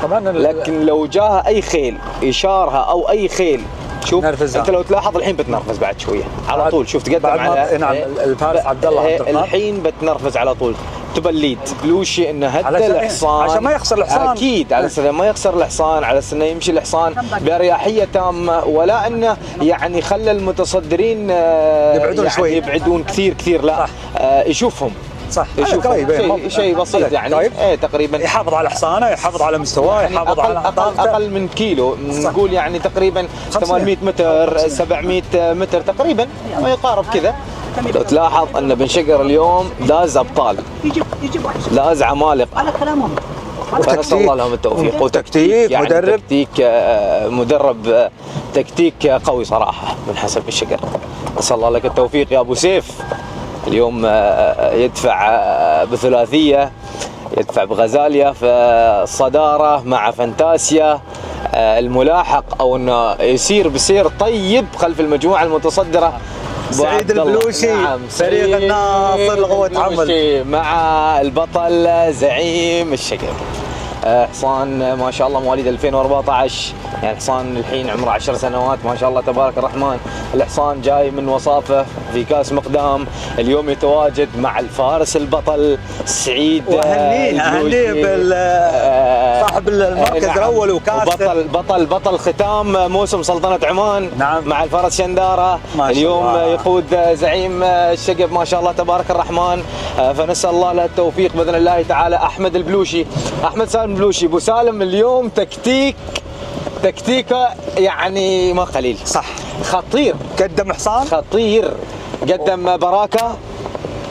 طبعا لكن لو جاها اي خيل يشارها او اي خيل شوف نرفزها. انت لو تلاحظ الحين بتنرفز بعد شويه على طول. شوف تقدم على نعم الفارس عبد الله عبد الرحمن الحين بتنرفز على طول. تبليد بلوشي انه هدى الحصان عشان ما يخسر الحصان. اكيد على اساس ما يخسر الحصان، على اساس انه يمشي الحصان باريحيه تامه، ولا انه يعني خلى المتصدرين يبعدون يعني شوي، يبعدون كثير لا يشوفهم صح. شيء بسيط يعني. طيب. تقريبا يحافظ على حصانه، يحافظ على مستواه، يعني يحافظ على اقل من كيلو. نقول يعني تقريبا 800 متر 700 متر تقريبا ما يقارب كذا. لو تلاحظ ان بن شقر اليوم لاز ابطال، لاز عمالقه على كلامهم. فنسأل الله لهم التوفيق وتكتيك يعني مدرب مدرب تكتيك قوي صراحه من حسن بن شقر. نسأل الله لك التوفيق يا ابو سيف. اليوم يدفع بثلاثيه، يدفع بغزاليا في الصداره مع فانتاسيا. الملاحق او انه يسير بسير طيب خلف المجموعه المتصدره سعيد البلوشي. نعم فريق الناصر لغوة عمل مع البطل زعيم الشقر. حصان ما شاء الله مواليد 2014 يعني حصان الحين عمره 10 سنوات ما شاء الله تبارك الرحمن. الحصان جاي من وصافه في كاس مقدام، اليوم يتواجد مع الفارس البطل سعيد وهنيه صاحب المركز الاول وكاس بطل ختام موسم سلطنة عمان. نعم. مع الفرس شنداره اليوم يقود زعيم الشقب ما شاء الله تبارك الرحمن. فنسأل الله له التوفيق باذن الله تعالى. احمد البلوشي، احمد سالم البلوشي. ابو سالم اليوم تكتيكه يعني ما قليل. صح. خطير. قدم حصان خطير، قدم براكه.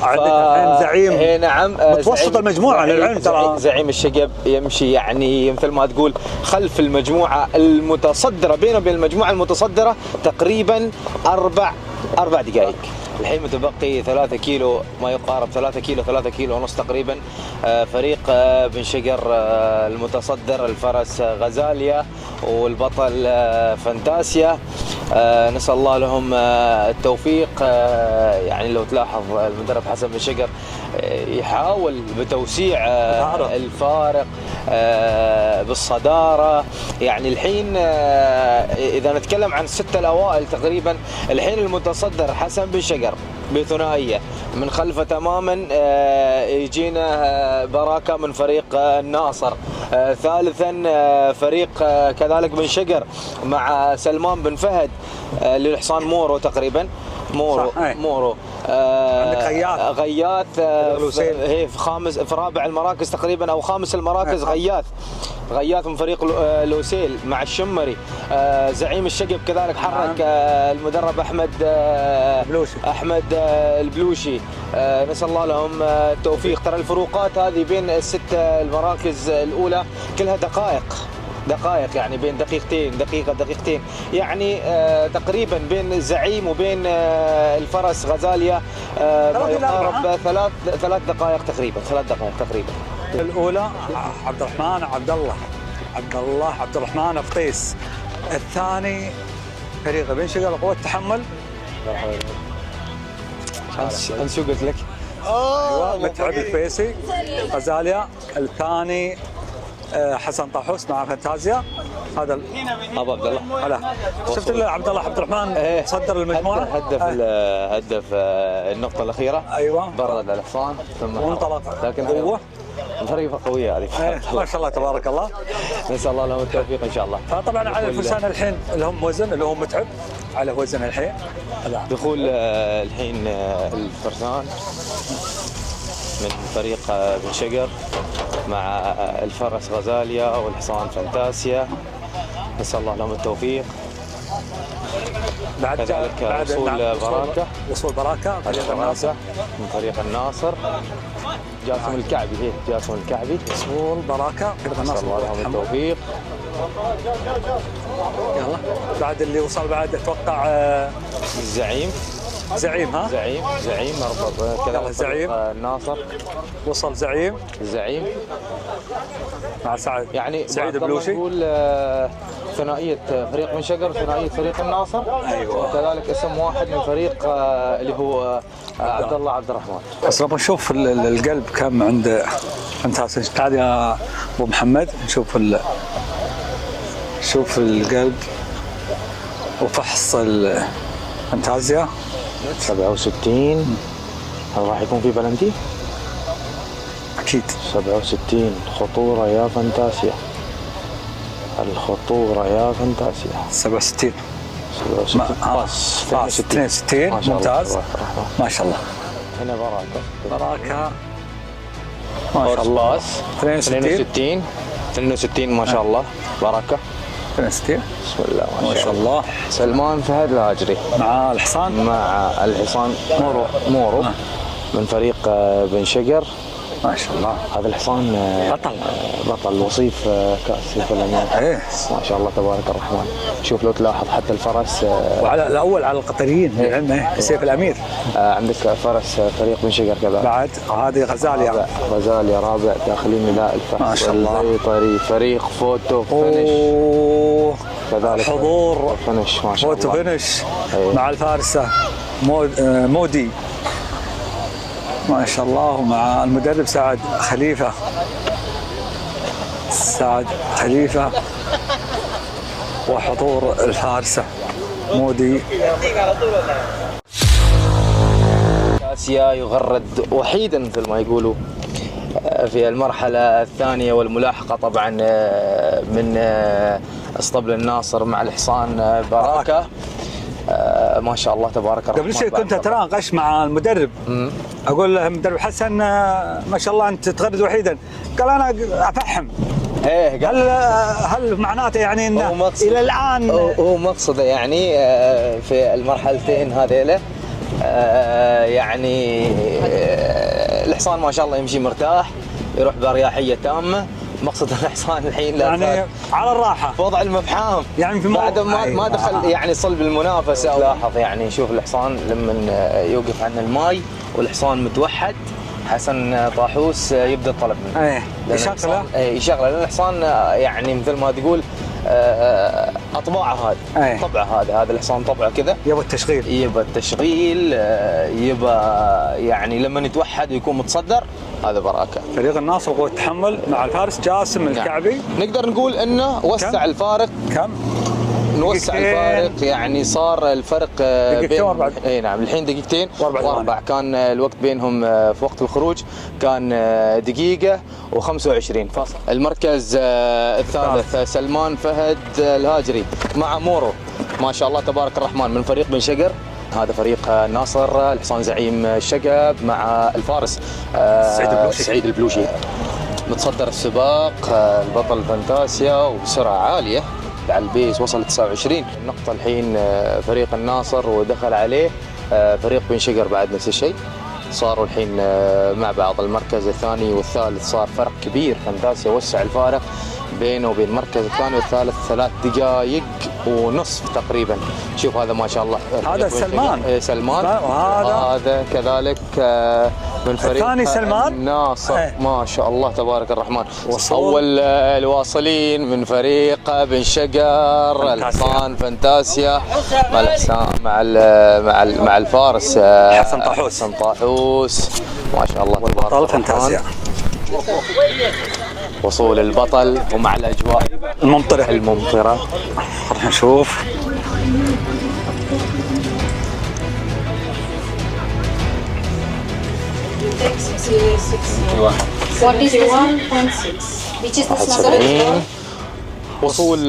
عندك الحين زعيم. نعم متوسط المجموعه للعلم ترى. زعيم الشقب يمشي يعني مثل ما تقول خلف المجموعه المتصدره، بينه وبين المجموعه المتصدره تقريبا 4 دقائق. الحين متبقي 3 كيلو ما يقارب 3 كيلو ونص تقريبا. فريق بن شقر المتصدر الفرس غزاليا والبطل فانتاسيا. نسأل الله لهم التوفيق. يعني لو تلاحظ المدرب حسن بن شقر يحاول بتوسيع الفارق بالصدارة. يعني الحين إذا نتكلم عن 6 الأوائل تقريبا، الحين المتصدر حسن بن شقر بثنائية، من خلفه تماما يجينا براكة من فريق الناصر، ثالثا فريق كذلك بن شقر مع سلمان بن فهد للحصان مورو تقريبا. مورو عندك غياث هي في رابع المراكز تقريبا او خامس المراكز. غياث من فريق لوسيل مع الشمري. زعيم الشقب كذلك حرك المدرب احمد البلوشي. نسال الله لهم التوفيق. ترى الفروقات هذه بين ال6 المراكز الاولى كلها دقائق يعني بين دقيقتين يعني تقريبا بين الزعيم وبين الفرس غزاليا ما يقارب 3 دقائق تقريبا. الاولى عبد الرحمن فطيس. الثاني فريق بن شقر قوة تحمل. انسو قلت لك ايوه متعب الفيسي غزاليا. الثاني حسن طاحوس مع فانتازيا. هذا ابو عبد الله. هلا شفت عبد الله عبد الرحمن صدر المجموعه، هدف النقطه الاخيره. ايوه برد الحصان ثم وانطلق. لكن هو ظريفه قويه هذه. ما شاء الله تبارك الله. نسال الله لهم التوفيق ان شاء الله. طبعا على الفرسان الحين اللي هم وزن، اللي هو متعب على وزن الحين. دخول الحين الفرسان من فريق بن شقر مع الفرس غزاليا والحصان فانتاسيا، نسال الله لهم التوفيق. كذلك وصول براكه من فريق الناصر، جاسم الكعبي. جاسم الكعبي وصول براكه فريق الناصر، نسال الله لهم التوفيق. يلا بعد اللي وصل بعد اتوقع الزعيم. ها زعيم مربط كذا. زعيم الناصر وصل. الزعيم مع سعد يعني سعيد البلوشي. نقول ثنائيه فريق بن شقر، ثنائيه فريق الناصر. ايوه وكذلك اسم واحد من فريق اللي هو عبد الله عبد الرحمن. بس لما نشوف القلب كم عند فانتاسيا. تعال يا ابو محمد نشوف شوف القلب وفحص الفانتازيا. 67. هل راح يكون في بلنتي؟ اكيد. 67 خطوره يا فانتاسيا، الخطوره يا فانتاسيا. 67 62 ممتاز ما شاء الله. هنا براكه ما شاء الله. 62 ما شاء الله. براكه 62 بسم الله ما شاء الله. سلمان فهد الهاجري مع الحصان مورو من فريق بن شقر. ما شاء الله. هذا الحصان بطل وصيف كاس سيف الامير. ما شاء الله تبارك الرحمن. شوف لو تلاحظ حتى الفرس وعلى الاول على القطريين لعلمه سيف الامير. عندك فرس فريق بن شقر كذا بعد. هذه غزاليا رابع داخلين نداء الفحص. ما شاء الله. البيطري فريق فوتو فينش. كذلك حضور فينش ما شاء الله. فوتو فينش مع الفارسه مودي ما شاء الله، ومع المدرب سعد خليفه وحضور الفارسه مودي. آسيا يغرد وحيدا مثل ما يقولوا في المرحلة الثانية والملاحقة طبعا من اسطبل الناصر مع الحصان براكة. ما شاء الله تبارك الرحمن. قبل شيء كنت اتناقش مع المدرب، اقول له المدرب حسن ما شاء الله انت تغرد وحيدا. قال انا افهم. هل معناته يعني انه الى الان هو مقصده يعني في المرحلتين هذيله يعني الحصان ما شاء الله يمشي مرتاح، يروح باريحيه تامه. مقصد الحصان الحين يعني على الراحه في وضع المفحام، يعني في بعد ما دخل يعني صلب المنافسه. لاحظ يعني شوف الحصان لما يوقف عن الماي والحصان متوحد، حسن طاحوس يبدا الطلب منه. يشغله لان الحصان يعني مثل ما تقول اطباعه هذه. طبعه هذا الحصان طبعه كذا، يبى التشغيل يبى يعني لما يتوحد ويكون متصدر. هذا براكه. فريق الناصر قوة التحمل مع الفارس جاسم الكعبي. نقدر نقول انه وسع الفارق. كم؟ نوسع الفارق يعني صار الفرق بين اي نعم الحين دقيقتين واربع. كان الوقت بينهم في وقت الخروج كان دقيقة و25 فاصل. المركز الثالث سلمان فهد الهاجري مع مورو ما شاء الله تبارك الرحمن من فريق بن شقر. هذا فريق الناصر، الحصان زعيم الشقب مع الفارس سعيد البلوشي. متصدر السباق البطل فانتاسيا وبسرعة عالية على البيز وصل 29 النقطة. الحين فريق الناصر ودخل عليه فريق بن شقر بعد نفس الشيء. صاروا الحين مع بعض. المركز الثاني والثالث صار فرق كبير. فانتاسيا وسع الفارق بينه وبين المركز الثاني والثالث 3 دقائق ونصف تقريبا. شوف هذا ما شاء الله. هذا سلمان هذا كذلك من فريق الثاني سلمان الناصر. ما شاء الله تبارك الرحمن. أول الواصلين من فريق بن شقر الحصان فانتاسيا مع الحصان مع الفارس حسن طاحوس ما شاء الله تبارك الرحمن. وصول البطل ومع الاجواء الممطره. خلينا نشوف. وصول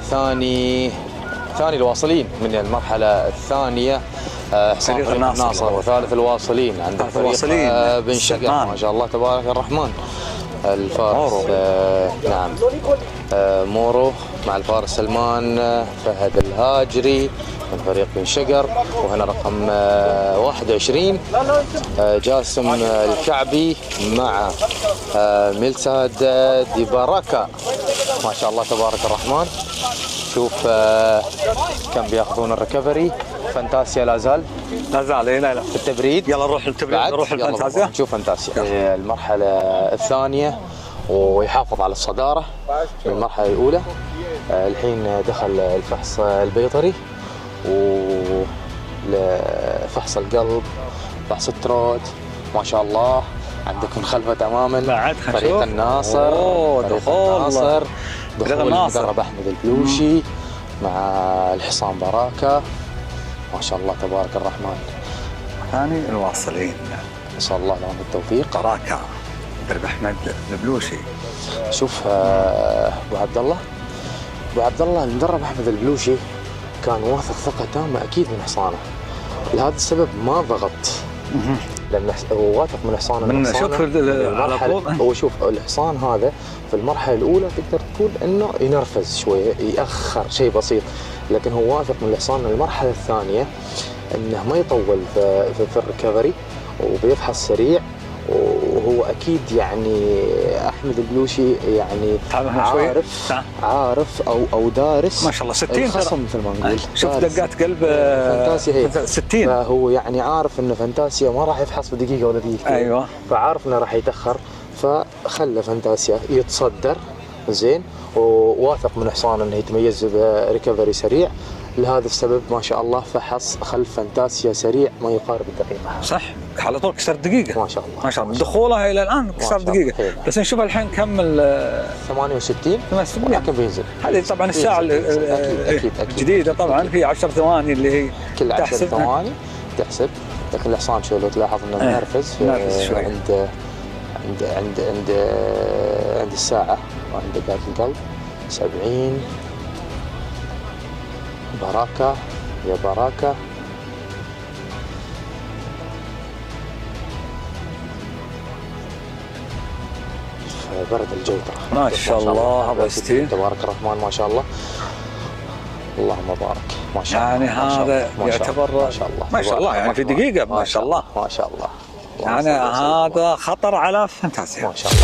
ثاني الواصلين من المرحله الثانيه حصان فريق الناصر، وثالث الواصلين عندك فريق بن شقر ما شاء الله تبارك الرحمن. الفارس نعم مورو مع الفارس سلمان فهد الهاجري من فريق بن شقر. وهنا رقم 21 جاسم الكعبي مع ميلساد ديباراكا ما شاء الله تبارك الرحمن. شوف كم بياخذون الريكفري. فانتاسيا لا زال لا في التبريد. يلا نروح التبريد، نروح الفانتازيا نشوف فانتاسيا المرحله الثانيه ويحافظ على الصداره في المرحله الاولى. الحين دخل الفحص البيطري وفحص القلب، فحص التروت ما شاء الله. عندك من خلفه تماما فريق الناصر. دخول المدرب احمد البلوشي مع الحصان باراكا ما شاء الله تبارك الرحمن. ثاني الواصلين نسال الله لهم التوفيق. باراكا مدرب احمد البلوشي. شوف ابو عبد الله المدرب احمد البلوشي كان واثق ثقه تامه اكيد من حصانه، لهذا السبب ما ضغط لان هو واثق من حصانه. من شوف على طول هو شوف الحصان هذا في المرحله الاولى تقدر تقول انه ينرفز شويه ياخر شيء بسيط، لكن هو واثق من الحصان المرحله الثانيه انه ما يطول في الريكفري وبيفحص سريع. وهو اكيد يعني احمد البلوشي يعني عارف او دارس ما شاء الله 60 الخصم مثل ما نقول. شوف دقات قلب فانتاسيا هي 60. فهو يعني عارف انه فانتاسيا ما راح يفحص بدقيقه ولا دقيقتين. ايوه فعارف انه راح يتاخر، فخلى فانتاسيا يتصدر زين وواثق من حصان انه يتميز بريكفري سريع. لهذا السبب ما شاء الله فحص خلف فانتاسيا سريع ما يقارب الدقيقه. صح على طول كسر دقيقه ما شاء الله. ما شاء الله دخوله الى الان كسر دقيقه. بس نشوف الحين كمل 68 لكن بينزل. هذه طبعا الساعه الجديده طبعا في 10 ثواني اللي هي كل 10 ثواني تحسب. لكن الحصان شو لو تلاحظ انه منرفز شوي عند الساعه وعند دقات القلب. 70 باراكا يا باراكا. برد الجو ترى ما شاء الله ابو 60 تبارك الرحمن ما شاء الله. اللهم بارك ما شاء الله. يعني هذا يعتبر ما شاء الله يعني في دقيقه ما شاء الله ما شاء الله. يعني هذا خطر على فانتاسيا ما شاء الله.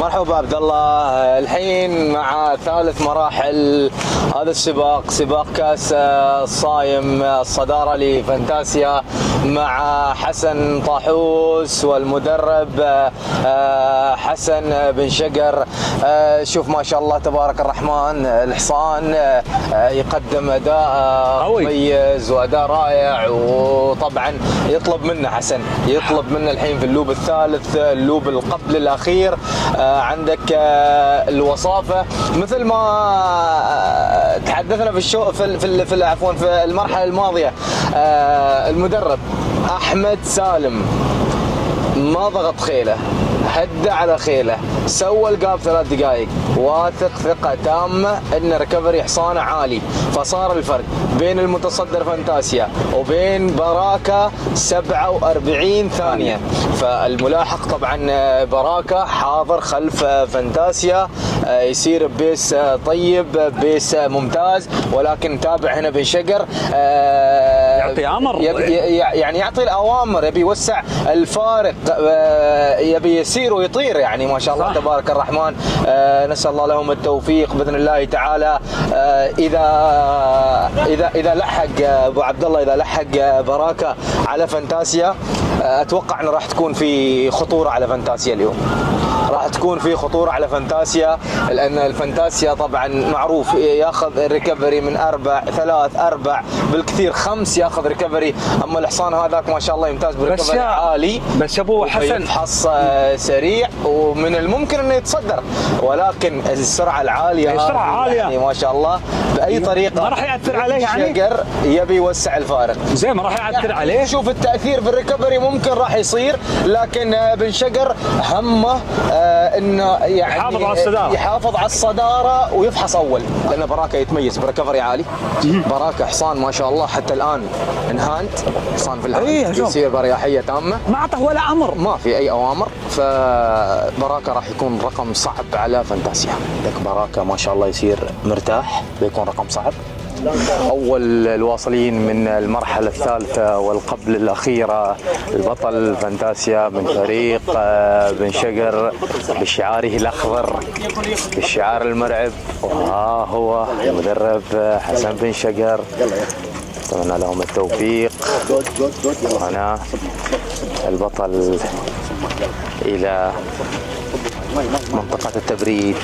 مرحبا عبد الله. الحين مع ثالث مراحل هذا السباق، سباق كاس الصايم، الصدارة لفانتاسيا مع حسن طاحوس والمدرب حسن بن شقر. شوف ما شاء الله تبارك الرحمن الحصان يقدم أداء مميز وأداء رائع. وطبعا يطلب منه حسن يطلب منه الحين في اللوب الثالث اللوب القبل الأخير عندك الوصافة مثل ما تحدثنا في عفوا في المرحلة الماضية. المدرب أحمد سالم ما ضغط خيله، هدى على خيله، سوى القاب 3 دقائق، واثق ثقة تامة ان ريكفري حصانه عالي. فصار الفرق بين المتصدر فانتاسيا وبين باراكا 47 ثانية. فالملاحق طبعا باراكا حاضر خلف فانتاسيا، يصير بيس طيب بيس ممتاز. ولكن تابع هنا بن شقر يعطي امر يعني يعطي الاوامر، يبي يوسع الفارق، يبي يسير ويطير يعني ما شاء الله تبارك الرحمن. نسال الله لهم التوفيق باذن الله تعالى. اذا لحق ابو عبد الله اذا لحق باراكا على فانتاسيا اتوقع انه راح تكون في خطوره على فانتاسيا اليوم. راح تكون في خطوره على فانتاسيا، لان الفانتاسيا طبعا معروف ياخذ الريكفري من 4 3 4 بالكثير 5 ياخذ ريكفري. اما الحصان هذاك ما شاء الله يمتاز بالريكفري عالي، بس ابو حسن يفحص سريع ومن الممكن انه يتصدر، ولكن السرعه العاليه يعني ما شاء الله باي طريقه ما راح ياثر عليه يعني. شقر يبي يوسع الفارق زين ما راح ياثر عليه. شوف التاثير في الريكفري ممكن راح يصير، لكن بن شقر همه انه يعني يحافظ على الصداره ويفحص اول، لان براكه يتميز بريكفري عالي. براكه حصان ما شاء الله حتى الان انهاند، حصان في الهاند يصير برياحيه تامه، ما اعطاه ولا امر، ما في اي اوامر. فبراكه راح يكون رقم صعب على فانتاسيا. عندك براكه ما شاء الله يصير مرتاح، بيكون رقم صعب. أول الواصلين من المرحلة الثالثة والقبل الأخيرة البطل فانتاسيا من فريق بن شقر بشعاره الأخضر، بالشعار المرعب، وها هو المدرب حسن بن شقر. أتمنى لهم التوفيق. وهنا البطل إلى منطقة التبريد،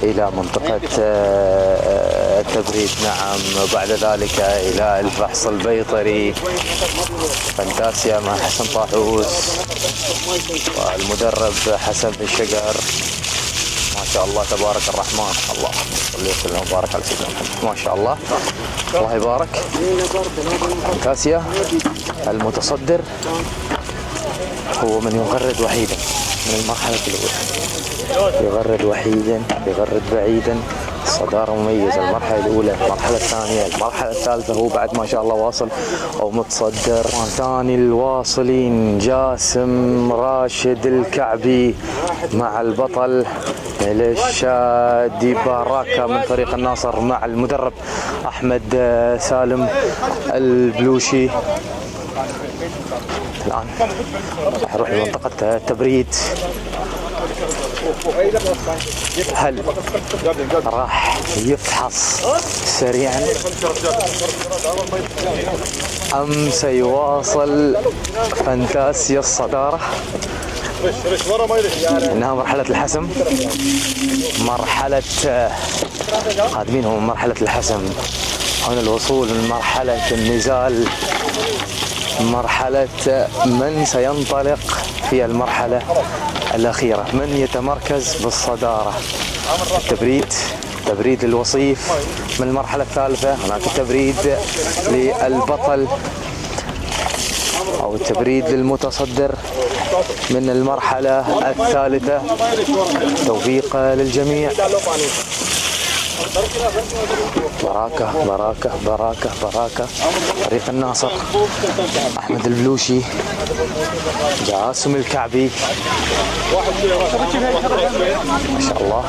إلى منطقة التبريد نعم، وبعد ذلك إلى الفحص البيطري. فانتاسيا مع حسن طاحوس والمدرب حسن بن شقر. ما شاء الله تبارك الرحمن، اللهم صل وسلم وبارك على سيدنا محمد. ما شاء الله، الله يبارك. فانتاسيا المتصدر هو من يغرد وحيدا من المرحلة الأولى، يغرد وحيدا، يغرد بعيدا، الصدارة مميزة. المرحلة الأولى، المرحلة الثانية، المرحلة الثالثة هو بعد ما شاء الله واصل أو متصدر. ثاني الواصلين جاسم راشد الكعبي مع البطل لشادي باراكا من فريق الناصر مع المدرب أحمد سالم البلوشي. الآن راح نروح لمنطقة التبريد. هل راح يفحص سريعا أم سيواصل فانتاسيا الصدارة؟ إنها مرحلة الحسم، مرحلة قادمين هم مرحلة الحسم. هنا الوصول من مرحلة النزال، مرحلة من سينطلق في المرحلة الأخيرة، من يتمركز بالصدارة. التبريد، تبريد للوصيف من المرحلة الثالثة. هناك التبريد للبطل أو التبريد للمتصدر من المرحلة الثالثة. توفيق للجميع. براكة براكة براكة براكة فريق الناصر، أحمد البلوشي، جاسم الكعبي، ما شاء الله.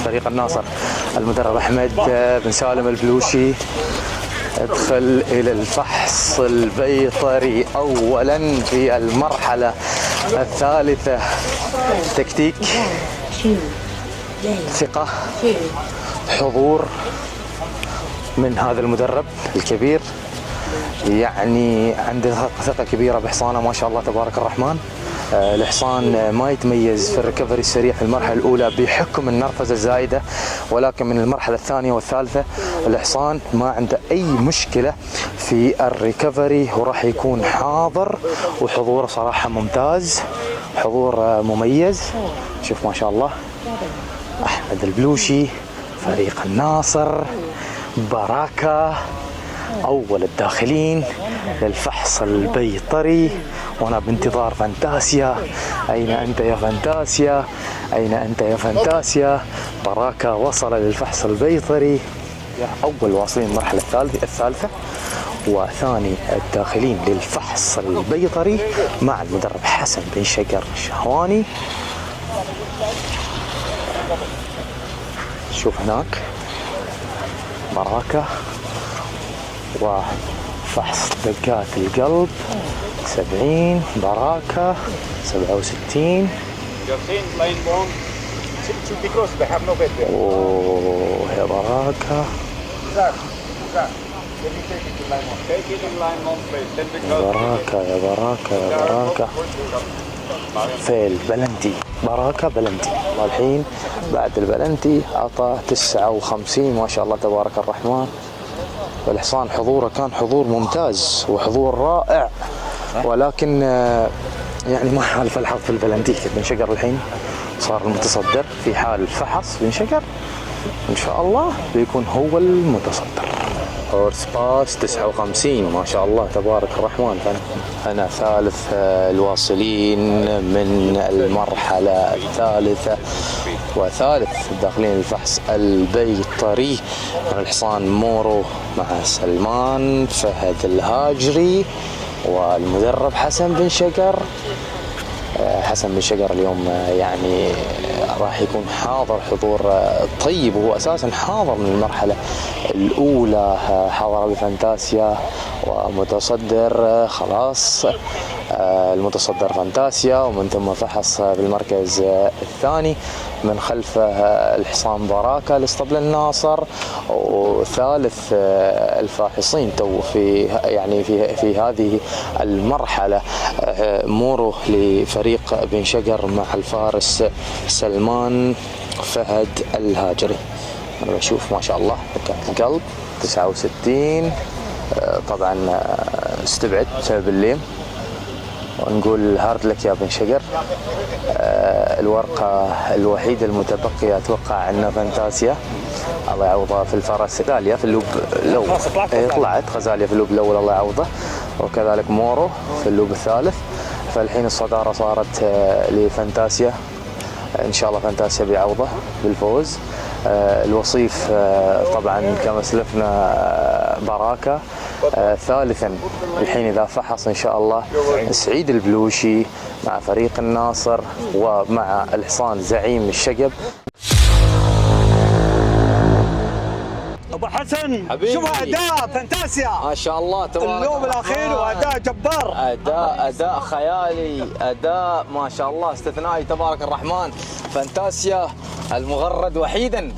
فريق الناصر المدرب أحمد بن سالم البلوشي. ادخل إلى الفحص البيطري أولا في المرحلة الثالثة. تكتيك، ثقة، حضور من هذا المدرب الكبير، يعني عنده ثقة كبيرة بحصانه ما شاء الله تبارك الرحمن. الحصان ما يتميز في الريكفري السريع في المرحلة الأولى بحكم النرفزة الزايدة، ولكن من المرحلة الثانية والثالثة الحصان ما عنده أي مشكلة في الريكفري، وراح يكون حاضر، وحضوره صراحة ممتاز، حضور مميز. شوف ما شاء الله أحمد البلوشي، فريق الناصر، براكة، أول الداخلين للفحص البيطري. وأنا بانتظار فانتاسيا. أين أنت يا فانتاسيا؟ أين أنت يا فانتاسيا؟ براكة وصل للفحص البيطري. أول واصلين المرحلة الثالثة، وثاني الداخلين للفحص البيطري مع المدرب حسن بن شقر الشهواني. شوف هناك براكة وفحص دقات القلب 70، براكة 67. وهي براكة براكة يا براكة يا براكة. فيل بلنتي، براكة بلنتي. والله الحين بعد البلنتي عطى 59 ما شاء الله تبارك الرحمن. والحصان حضوره كان حضور ممتاز وحضور رائع، ولكن يعني ما حالف الحظ في البلنتي. بن شقر الحين صار المتصدر في حال فحص بن شقر ان شاء الله بيكون هو المتصدر. هورس باس 59 ما شاء الله تبارك الرحمن. أنا ثالث الواصلين من المرحلة الثالثة وثالث داخلين الفحص البيطري من الحصان مورو مع سلمان فهد الهاجري والمدرب حسن بن شقر. حسن بن شقر اليوم يعني راح يكون حاضر حضور طيب، وهو اساسا حاضر من المرحله الاولى، حاضر بفانتاسيا ومتصدر خلاص. المتصدر فانتاسيا ومن ثم فحص بالمركز الثاني، من خلفه الحصان براكة لاسطبل الناصر، وثالث الفاحصين تو في يعني في هذه المرحلة مورو لفريق بن شقر مع الفارس سلمان فهد الهاجري. أنا بشوف ما شاء الله قلب 69 طبعا استبعد بالليم، ونقول هارد لك يا بن شقر. الورقة الوحيدة المتبقية أتوقع أنها فانتاسيا، الله يعوضها في الفرس. غزاليا في اللوب الأول طلعت غزاليا في اللوب الأول الله يعوضه، وكذلك مورو في اللوب الثالث. فالحين الصدارة صارت لفانتاسيا، إن شاء الله فانتاسيا بيعوضه بالفوز. الوصيف طبعا كما سلفنا براكة. ثالثا الحين إذا فحص إن شاء الله سعيد البلوشي مع فريق الناصر ومع الحصان زعيم الشقب. ابو حسن حبيبي. شوف اداء فانتاسيا ما شاء الله تبارك اليوم الاخير، واداء جبار، اداء خيالي، اداء ما شاء الله استثنائي تبارك الرحمن. فانتاسيا المغرد وحيدا،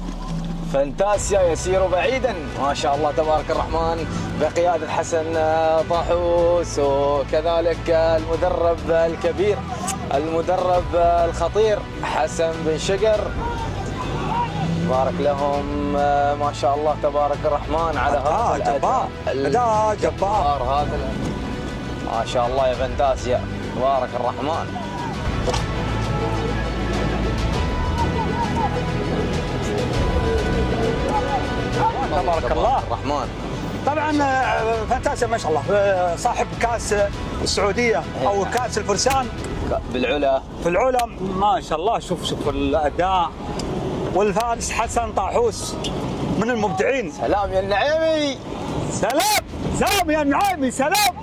فانتاسيا يسير بعيدا ما شاء الله تبارك الرحمن، بقيادة حسن طاحوس، وكذلك المدرب الكبير المدرب الخطير حسن بن شقر. بارك لهم ما شاء الله تبارك الرحمن على هذا الاداء جبار هذا ما شاء الله يا فانتاسيا تبارك الرحمن. تبارك الله الرحمن. طبعا فانتاسيا ما شاء الله صاحب كاس السعوديه او كاس الفرسان بالعلا في العلا ما شاء الله. شوف الاداء، والفارس حسن طاحوس من المبدعين. سلام يا النعيمي، سلام يا النعيمي، سلام.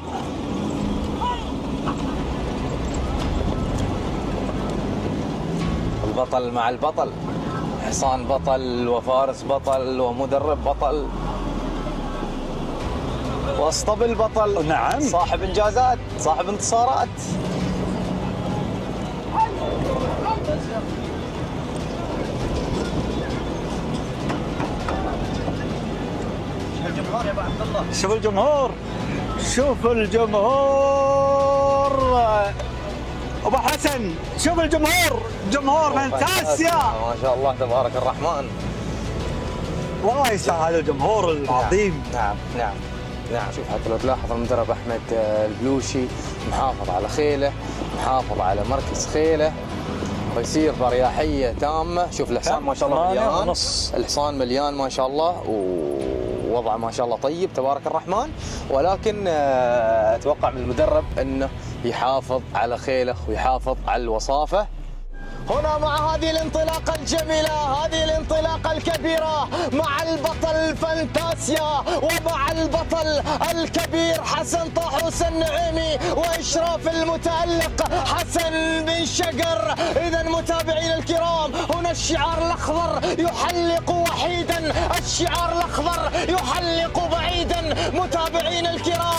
البطل مع البطل، حصان بطل وفارس بطل ومدرب بطل واسطبل بطل. نعم، صاحب انجازات، صاحب انتصارات. شوف الجمهور، شوف الجمهور ابو حسن، شوف الجمهور، جمهور فانتاسيا ما شاء الله تبارك الرحمن. والله يستاهل الجمهور العظيم. نعم. شوف حتى لو تلاحظ المدرب احمد البلوشي محافظ على خيله، محافظ على مركز خيله، ويسير باريحيه تامه. شوف الحصان ما شاء الله مليان، الحصان مليان ما شاء الله، ووضعه ما شاء الله طيب تبارك الرحمن. ولكن اتوقع من المدرب انه يحافظ على خيله ويحافظ على الوصافه. هنا مع هذه الانطلاقة الجميلة، هذه الانطلاقة الكبيرة مع البطل فانتاسيا ومع البطل الكبير حسن طاحوس النعيمي وإشراف المتألق حسن بن شقر. إذا متابعينا الكرام، هنا الشعار الأخضر يحلق وحيدا، الشعار الأخضر يحلق بعيدا. متابعينا الكرام،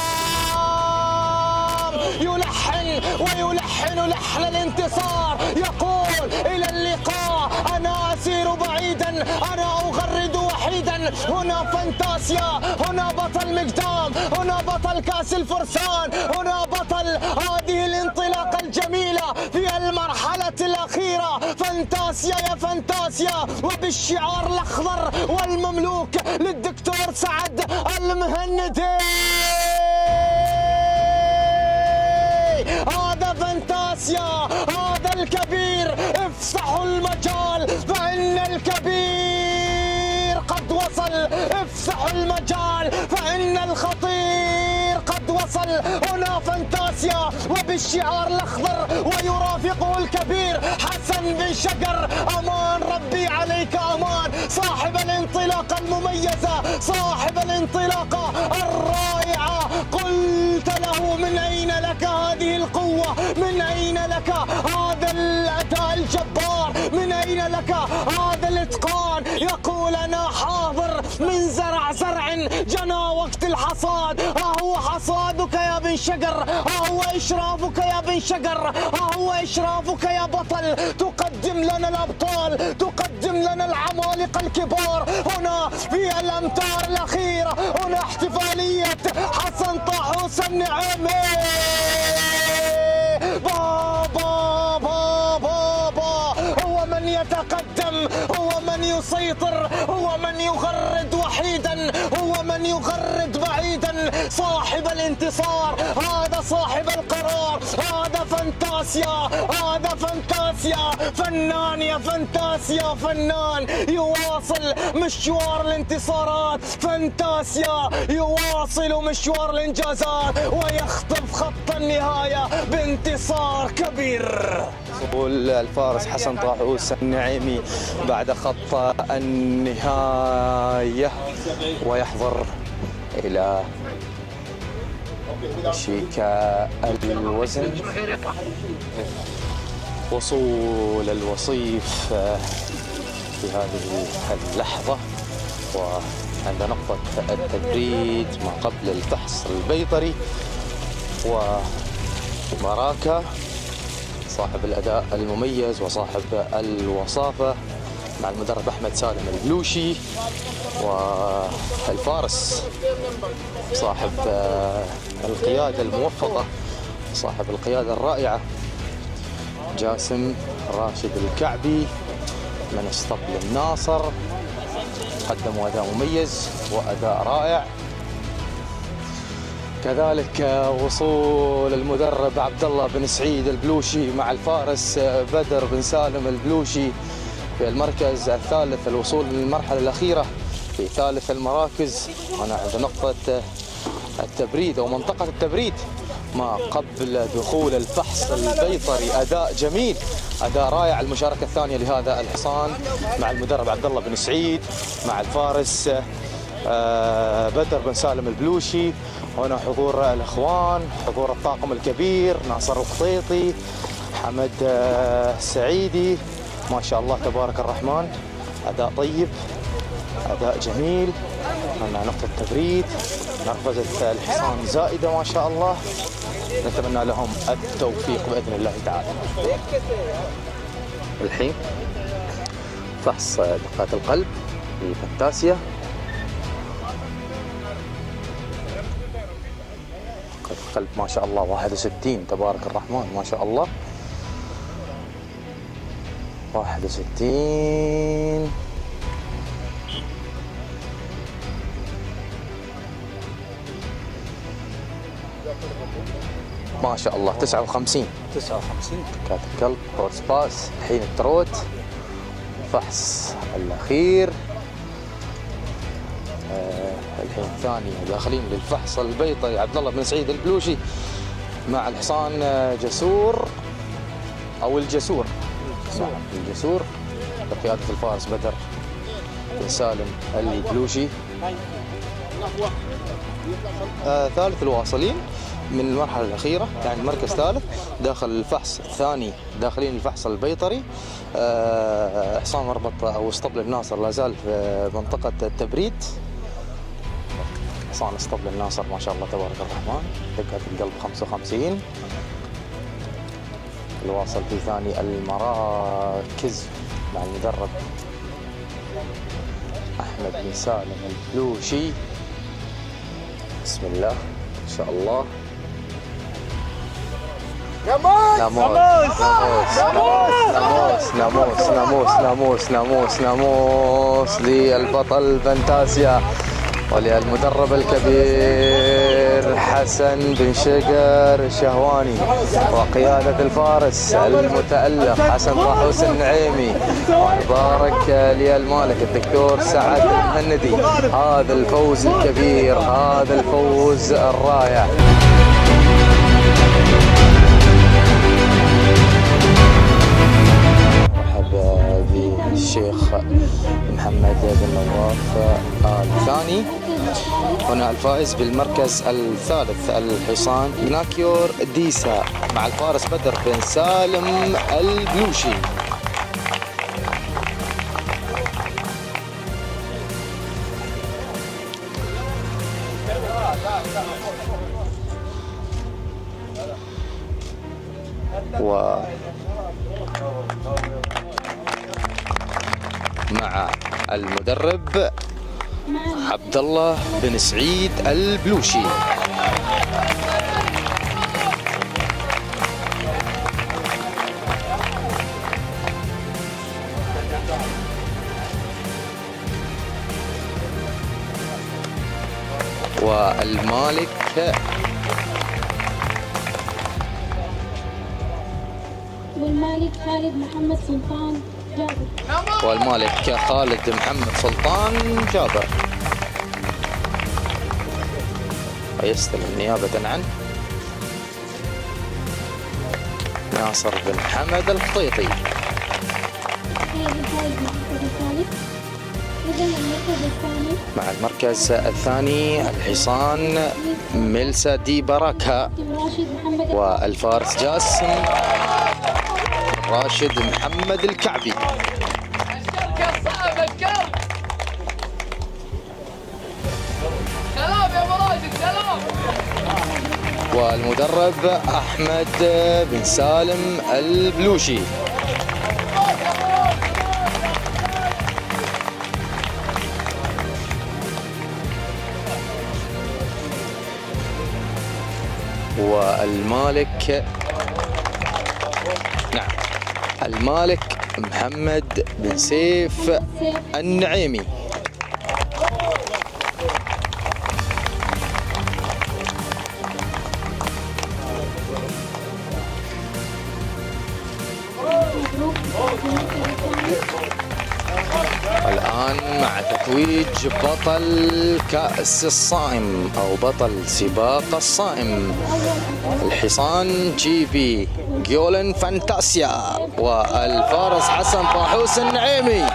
يلحن ويلحن لحن الانتصار، يقول إلى اللقاء، أنا أسير بعيدا، أنا أغرد وحيدا، هنا فانتاسيا، هنا بطل مقدام، هنا بطل كاس الفرسان، هنا بطل هذه الانطلاقة الجميلة في المرحلة الأخيرة. فانتاسيا يا فانتاسيا، وبالشعار الأخضر والمملوك للدكتور سعد المهندي. هذا فانتاسيا، هذا الكبير، افسحوا المجال فإن الكبير قد وصل، افسحوا المجال فإن الخطير قد وصل. هنا فانتاسيا وبالشعار الأخضر ويرافقه الكبير حسن بن شقر. أمان ربي عليك أمان، صاحب الانطلاقة المميزة، صاحب الانطلاقة الرائعة. قلت له من أين لك هذه القوة، من أين لك هذا الأداء الجبار، من أين لك هذا الإتقان؟ يقول أنا حاضر من زرع جنى وقت الحصاد. ها هو حصادك يا بن شقر، ها هو إشرافك يا بن شقر، ها هو إشرافك يا بطل. تقدم لنا الأبطال، تقدم لنا العمالقة الكبار. هنا في الأمتار الأخيرة، هنا احتفالية حسن طاحوس النعيمي. بابا بابا بابا، هو من يتقدم، هو من يسيطر، هو من يغرد وحيدا، هو من يغرد بعيدا. صاحب الانتصار، هذا صاحب القرار، هذا فانتاسيا، هذا فانتاسيا. فنان يا فانتاسيا، فنان يواصل مشوار الانتصارات. فانتاسيا يواصل مشوار الانجازات ويخطف خط النهاية بانتصار كبير. وصول الفارس حسن طاحوس النعيمي بعد خط النهاية ويحضر إلى شيكا الوزن. وصول الوصيف في هذه اللحظة وعند نقطة التبريد ما قبل الفحص البيطري. ومراكا صاحب الأداء المميز وصاحب الوصافة مع المدرب أحمد سالم البلوشي. والفارس صاحب القيادة الموفقة، صاحب القيادة الرائعة جاسم راشد الكعبي من اسطبل الناصر. قدموا أداء مميز وأداء رائع. كذلك وصول المدرب عبد الله بن سعيد البلوشي مع الفارس بدر بن سالم البلوشي في المركز الثالث. الوصول للمرحلة الأخيرة في ثالث المراكز. أنا عند نقطة التبريد أو منطقة التبريد ما قبل دخول الفحص البيطري. أداء جميل، أداء رائع. المشاركة الثانية لهذا الحصان مع المدرب عبد الله بن سعيد مع الفارس بدر بن سالم البلوشي. هنا حضور الإخوان، حضور الطاقم الكبير، ناصر القطيطي، حمد السعيدي. ما شاء الله تبارك الرحمن، أداء طيب، أداء جميل. هنا نقطة تبريد، نرفزة الحصان زائدة ما شاء الله. نتمنى لهم التوفيق بإذن الله تعالى. الحين فحص دقات القلب في فانتاسيا. دقات القلب ما شاء الله 61 تبارك الرحمن ما شاء الله 61. ما شاء الله 59 دقات القلب. هورس باس. الحين التروت، الفحص الأخير. الحين الثاني داخلين للفحص البيطري عبد الله بن سعيد البلوشي مع الحصان جسور أو الجسور. نعم الجسور بقيادة الفارس بدر بن سالم البلوشي. ثالث الواصلين من المرحلة الأخيرة، يعني مركز ثالث داخل الفحص الثاني، داخلين الفحص البيطري. حصان مربط أو اسطبل الناصر لا زال في منطقة التبريد. حصان اسطبل الناصر ما شاء الله تبارك الرحمن، دقات القلب 55. الواصل في ثاني المراكز مع المدرب أحمد بن سالم البلوشي. بسم الله إن شاء الله. ناموس للبطل فانتازيا وللمدرب الكبير حسن بن شقر الشهواني وقيادة الفارس المتألق حسن طاحوس النعيمي ومبارك للمالك الدكتور سعد المهندي. هذا الفوز الكبير، هذا الفوز الرائع. الشيخ محمد بن نواف الثاني. هنا الفائز بالمركز الثالث الحصان بناكيور ديسا مع الفارس بدر بن سالم البلوشي. مع المدرب عبد الله بن سعيد البلوشي. والمالك خالد محمد سلطان جابر. والمالك خالد محمد سلطان جابر. ويستلم نيابة عنه ناصر بن حمد الخطيطي. مع المركز الثاني الحصان ميلسا دي باراكا والفارس جاسم راشد محمد الكعبي. والمدرب أحمد بن سالم البلوشي. والمالك المالك محمد بن سيف النعيمي. الآن مع تتويج بطل كأس الصائم أو بطل سباق الصائم الحصان جي بي جولن فانتاسيا والفارس حسن طاحوس النعيمي.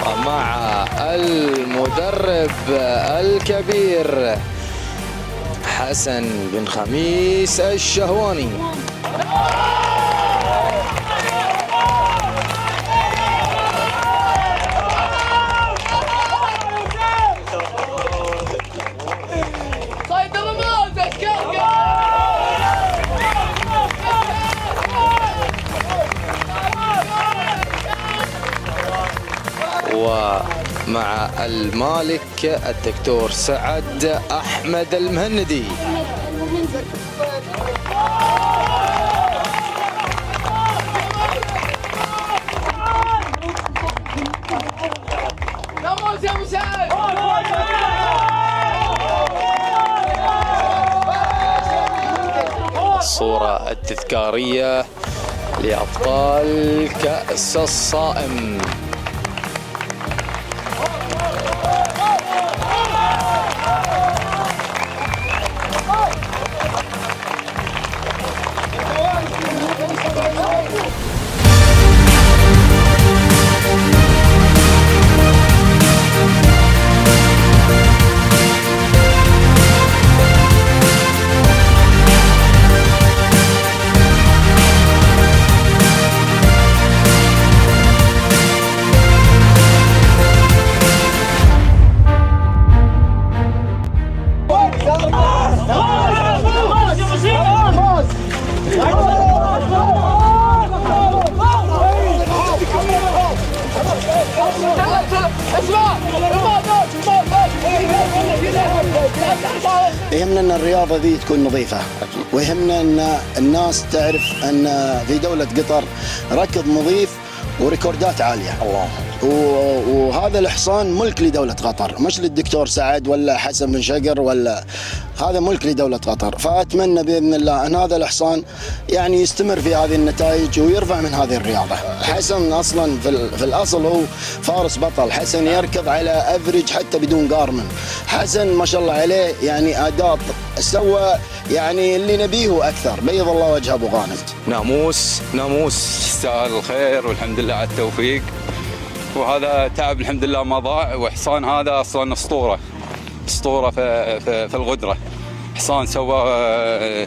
ومع المدرب الكبير حسن بن خميس الشهواني. ومع المالك الدكتور سعد أحمد المهندي. الصورة التذكارية لأبطال كأس الصائم. يهمنا ان الرياضه ذي تكون نظيفه، ويهمنا ان الناس تعرف ان في دوله قطر ركض نظيف وريكوردات عاليه. الله. وهذا الحصان ملك لدوله قطر، مش للدكتور سعد ولا حسن بن شقر، ولا هذا ملك لدوله قطر. فاتمنى باذن الله ان هذا الحصان يعني يستمر في هذه النتائج ويرفع من هذه الرياضه. حسن اصلا في الاصل هو فارس بطل، حسن يركض على افريج حتى بدون قارمن. حسن ما شاء الله عليه يعني اداء سوى يعني اللي نبيه واكثر. بيض الله وجه ابو غانم. ناموس يستاهل الخير والحمد لله على التوفيق، وهذا تعب الحمد لله ما ضاع. وحصان هذا اصلا اسطوره في الغدره. حصان سوى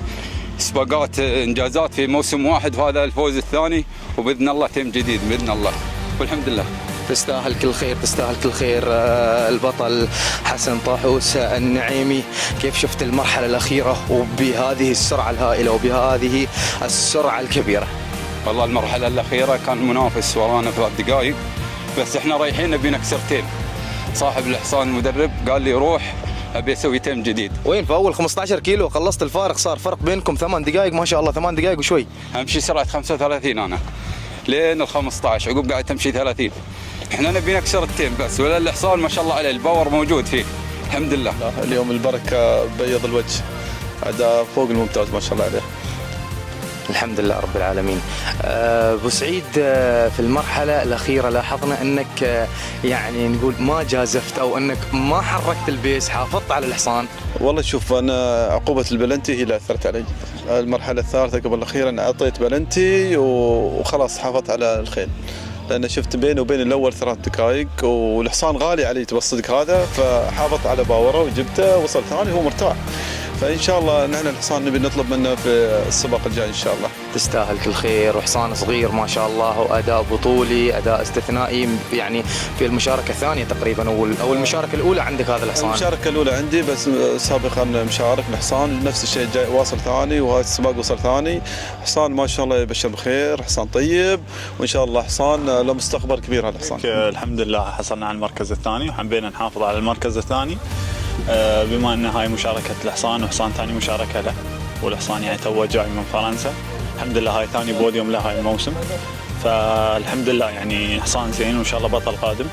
سباقات انجازات في موسم واحد، وهذا الفوز الثاني، وباذن الله تيم جديد باذن الله، والحمد لله. تستاهل كل خير، تستاهل كل خير. البطل حسن طاحوس النعيمي، كيف شفت المرحله الاخيره وبهذه السرعه الهائله وبهذه السرعه الكبيره؟ والله المرحله الاخيره كان منافس ورانا 3 دقائق، بس احنا رايحين نبي نكسر تيم. صاحب الحصان المدرب قال لي روح ابي اسوي تيم جديد. وين في اول 15 كيلو خلصت الفارق، صار فرق بينكم 8 دقائق ما شاء الله، 8 دقائق وشوي. امشي سرعه 35 انا لين ال 15، عقب قاعد تمشي 30. احنا نبي نكسر التيم بس، ولا الحصان ما شاء الله عليه الباور موجود فيه الحمد لله. اليوم البركه بيض الوجه، اداء فوق الممتاز ما شاء الله عليه. الحمد لله رب العالمين. ابو سعيد، في المرحله الاخيره لاحظنا انك يعني نقول ما جازفت او انك ما حركت البيس، حافظت على الحصان. والله شوف، انا عقوبه البلنتي هي اللي اثرت علي. المرحله الثالثه قبل الاخيره انا اعطيت بلنتي وخلاص حافظت على الخيل، لان شفت بيني وبين الاول 3 دقائق، والحصان غالي علي تبى الصدق هذا، فحافظت على باوره وجبته وصل ثاني هو مرتاح. فان شاء الله نحن الحصان نبي نطلب منه في السباق الجاي ان شاء الله. تستاهل كل خير، وحصان صغير ما شاء الله، واداء بطولي، اداء استثنائي يعني في المشاركه الثانيه تقريبا او المشاركه الاولى عندك هذا الحصان. المشاركه الاولى عندي، بس سابقا مشارك الحصان نفس الشيء جاي واصل ثاني، وهذا السباق وصل ثاني. حصان ما شاء الله يبشر بخير، حصان طيب، وان شاء الله حصان له مستقبل كبير هذا الحصان. الحمد لله حصلنا على المركز الثاني، وحبينا نحافظ على المركز الثاني بما ان هاي مشاركه الحصان وحصان ثاني مشاركه له، والحصان يعني تو جاي من فرنسا. الحمد لله هاي ثاني بوديوم له هاي الموسم، فالحمد لله يعني حصان زين، وان شاء الله بطل قادم،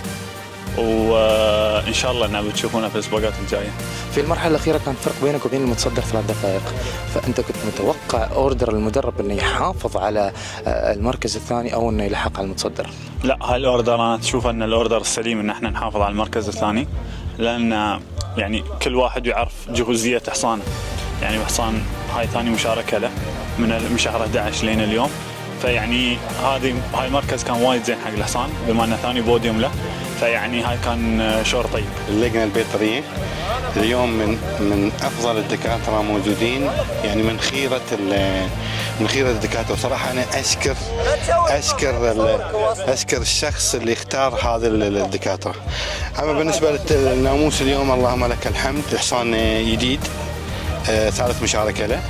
وان شاء الله انه بتشوفونه في السباقات الجايه. في المرحله الاخيره كان فرق بينك وبين المتصدر 3 دقائق، فانت كنت متوقع اوردر المدرب انه يحافظ على المركز الثاني او انه يلحق على المتصدر؟ لا، هاي الاوردر انا اشوف ان الاوردر السليم ان احنا نحافظ على المركز الثاني، لان يعني كل واحد يعرف جهوزيه حصانه. يعني حصان هاي ثاني مشاركه له من شهر 11 لين اليوم، فيعني هاي المركز كان وايد زين حق الحصان بما انه ثاني بوديوم له، فيعني هاي كان شعور طيب. اللجنه البيطريه اليوم من افضل الدكاتره موجودين، يعني من خيره الدكاتره. صراحه انا اشكر الشخص اللي اختار هذا الدكاتره. اما بالنسبه للناموس اليوم اللهم لك الحمد، حصان جديد، 3 مشاركه له،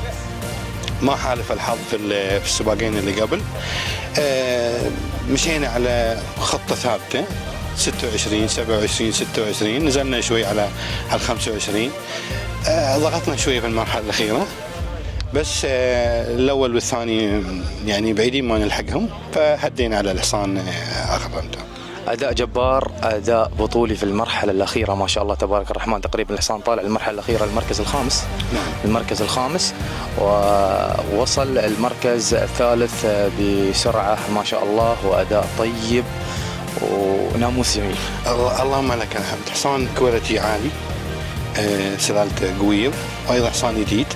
ما حالف الحظ في السباقين اللي قبل. مشينا على خطه ثابته 26 27 26، نزلنا شوي على 25. ضغطنا شوي في المرحله الاخيره، بس الاول والثاني يعني بعيدين ما نلحقهم، فهدينا على الحصان اخر رمضان. اداء جبار، اداء بطولي في المرحله الاخيره ما شاء الله تبارك الرحمن. تقريبا الحصان طالع المرحله الاخيره المركز الخامس. المركز الخامس، ووصل المركز الثالث بسرعه ما شاء الله، واداء طيب وناموس جميل. اللهم لك الحمد. حصان كواليتي عالي، سلالته قويه، وايضا حصان جديد.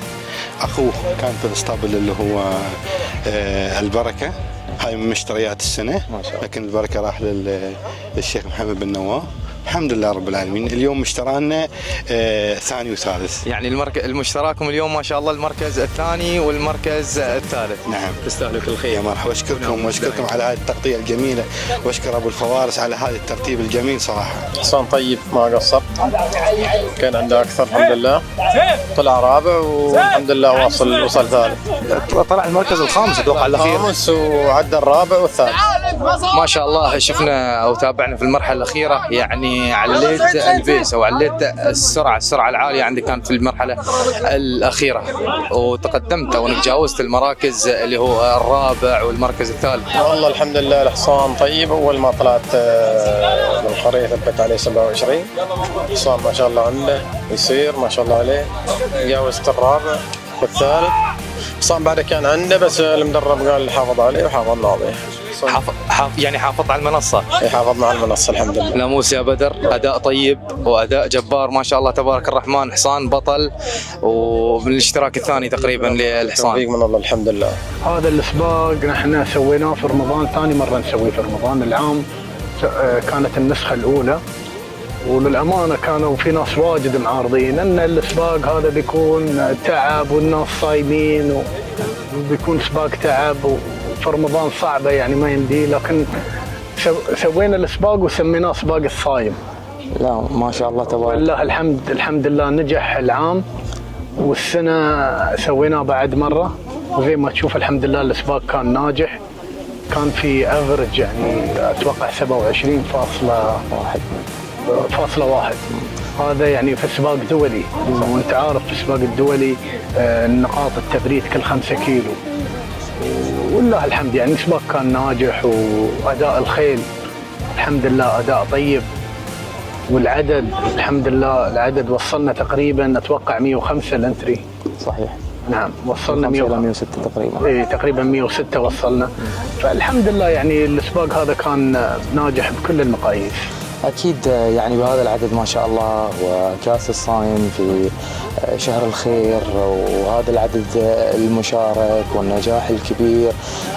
اخوه كان في الاسطبل اللي هو البركه، هاي من مشتريات السنه، لكن البركه راح للشيخ محمد بن نواف، الحمد لله رب العالمين. اليوم مشترانا ثاني وثالث. يعني المشتراكم اليوم ما شاء الله المركز الثاني والمركز الثالث. نعم. تستاهلوا كل خير. يا مرحبا، واشكركم على هذه التغطيه الجميله، واشكر ابو الفوارس على هذا الترتيب الجميل صراحه. حصان طيب ما قصر، كان عنده اكثر الحمد لله، طلع رابع والحمد لله وصل ثالث. طلع المركز الخامس اتوقع الاخير. الخامس وعدى الرابع والثالث. ما شاء الله شفنا او تابعنا في المرحله الاخيره، يعني عليت البيس او عليت السرعه العاليه عندك كانت في المرحله الاخيره، وتقدمت او تجاوزت المراكز اللي هو الرابع والمركز الثالث. والله الحمد لله الحصان طيب. اول ما طلعت من القريه ثبت عليه 27. حصان ما شاء الله عنده يصير ما شاء الله عليه، جاوزت الرابع والثالث. حصان بعد كان عنده بس المدرب قال حافظ عليه وحافظنا عليه. يعني حافظ على المنصه. حافظنا على المنصه الحمد لله. ناموس يا بدر، اداء طيب واداء جبار ما شاء الله تبارك الرحمن. حصان بطل ومن الاشتراك الثاني تقريبا للحصان. توفيق من الله الحمد لله. هذا السباق نحن سويناه في رمضان، ثاني مره نسويه في رمضان. العام كانت النسخه الاولى، وللامانه كانوا في ناس واجد معارضين ان السباق هذا بيكون تعب والناس صايمين وبيكون سباق تعب وفي رمضان صعبه يعني ما يمدي، لكن سوينا السباق وسميناه سباق الصايم. لا ما شاء الله تبارك الله الحمد لله نجح العام، والسنه سويناه بعد مره، وزي ما تشوف الحمد لله السباق كان ناجح. كان في افرج يعني اتوقع 27.1. هذا يعني في سباق دولي، وانت عارف في السباق الدولي نقاط التبريد كل 5 كيلو. والله الحمد يعني السباق كان ناجح، واداء الخيل الحمد لله اداء طيب، والعدد الحمد لله العدد وصلنا تقريبا اتوقع 105 الانتري. صحيح. نعم وصلنا 106 تقريبا. اي تقريبا 106 وصلنا، فالحمد لله يعني السباق هذا كان ناجح بكل المقاييس. أكيد يعني بهذا العدد ما شاء الله، وكاس الصايم في شهر الخير، وهذا العدد المشارك والنجاح الكبير،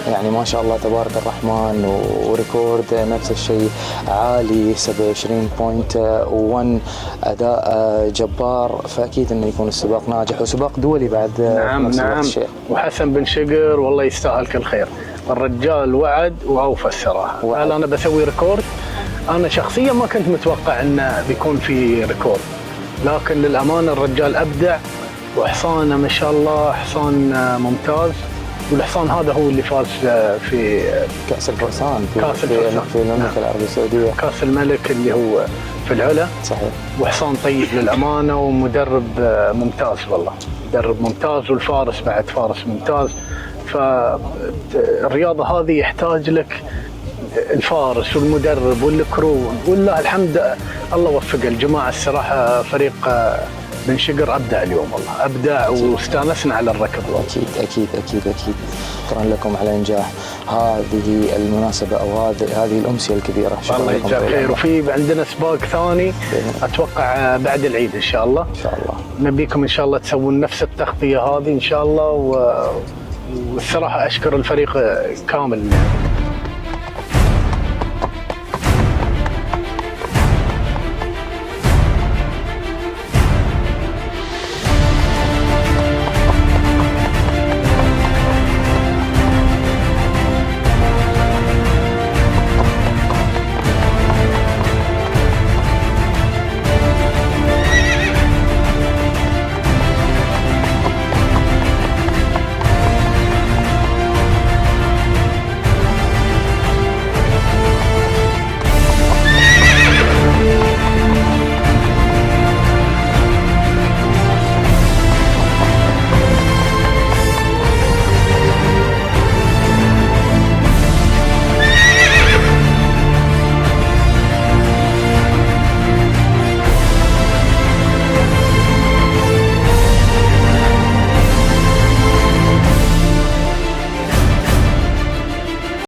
يعني ما شاء الله تبارك الرحمن، وريكورد نفس الشيء عالي 27.1، أداء جبار، فأكيد أنه يكون السباق ناجح وسباق دولي بعد. نعم وحسن بن شقر والله يستاهل كل خير، الرجال وعد وأوفى الصراحة. قال أنا بسوي ريكورد. أنا شخصيا ما كنت متوقع إنه بيكون في ريكورد، لكن للأمانة الرجال أبدع، وحصانه ما شاء الله حصان ممتاز. والحصان هذا هو اللي فاز في كأس الفرسان في المملكة العربية السعودية، كأس الملك اللي هو في العلا. صحيح. وحصان طيب للأمانة، ومدرب ممتاز والله، مدرب ممتاز، والفارس بعد فارس ممتاز. فالرياضة هذه يحتاج لك الفارس والمدرب والكرون، والله الحمد الله وفق الجماعة الصراحة. فريق بن شقر أبدع اليوم والله، أبدع واستانسنا على الركض. أكيد. شكرا لكم على إنجاح هذه المناسبة أو هذه الأمسية الكبيرة. الله يجزاك خير. وفي عندنا سباق ثاني أتوقع بعد العيد إن شاء الله. نبيكم إن شاء الله تسوون نفس التغطية هذه إن شاء الله. والصراحة أشكر الفريق كامل.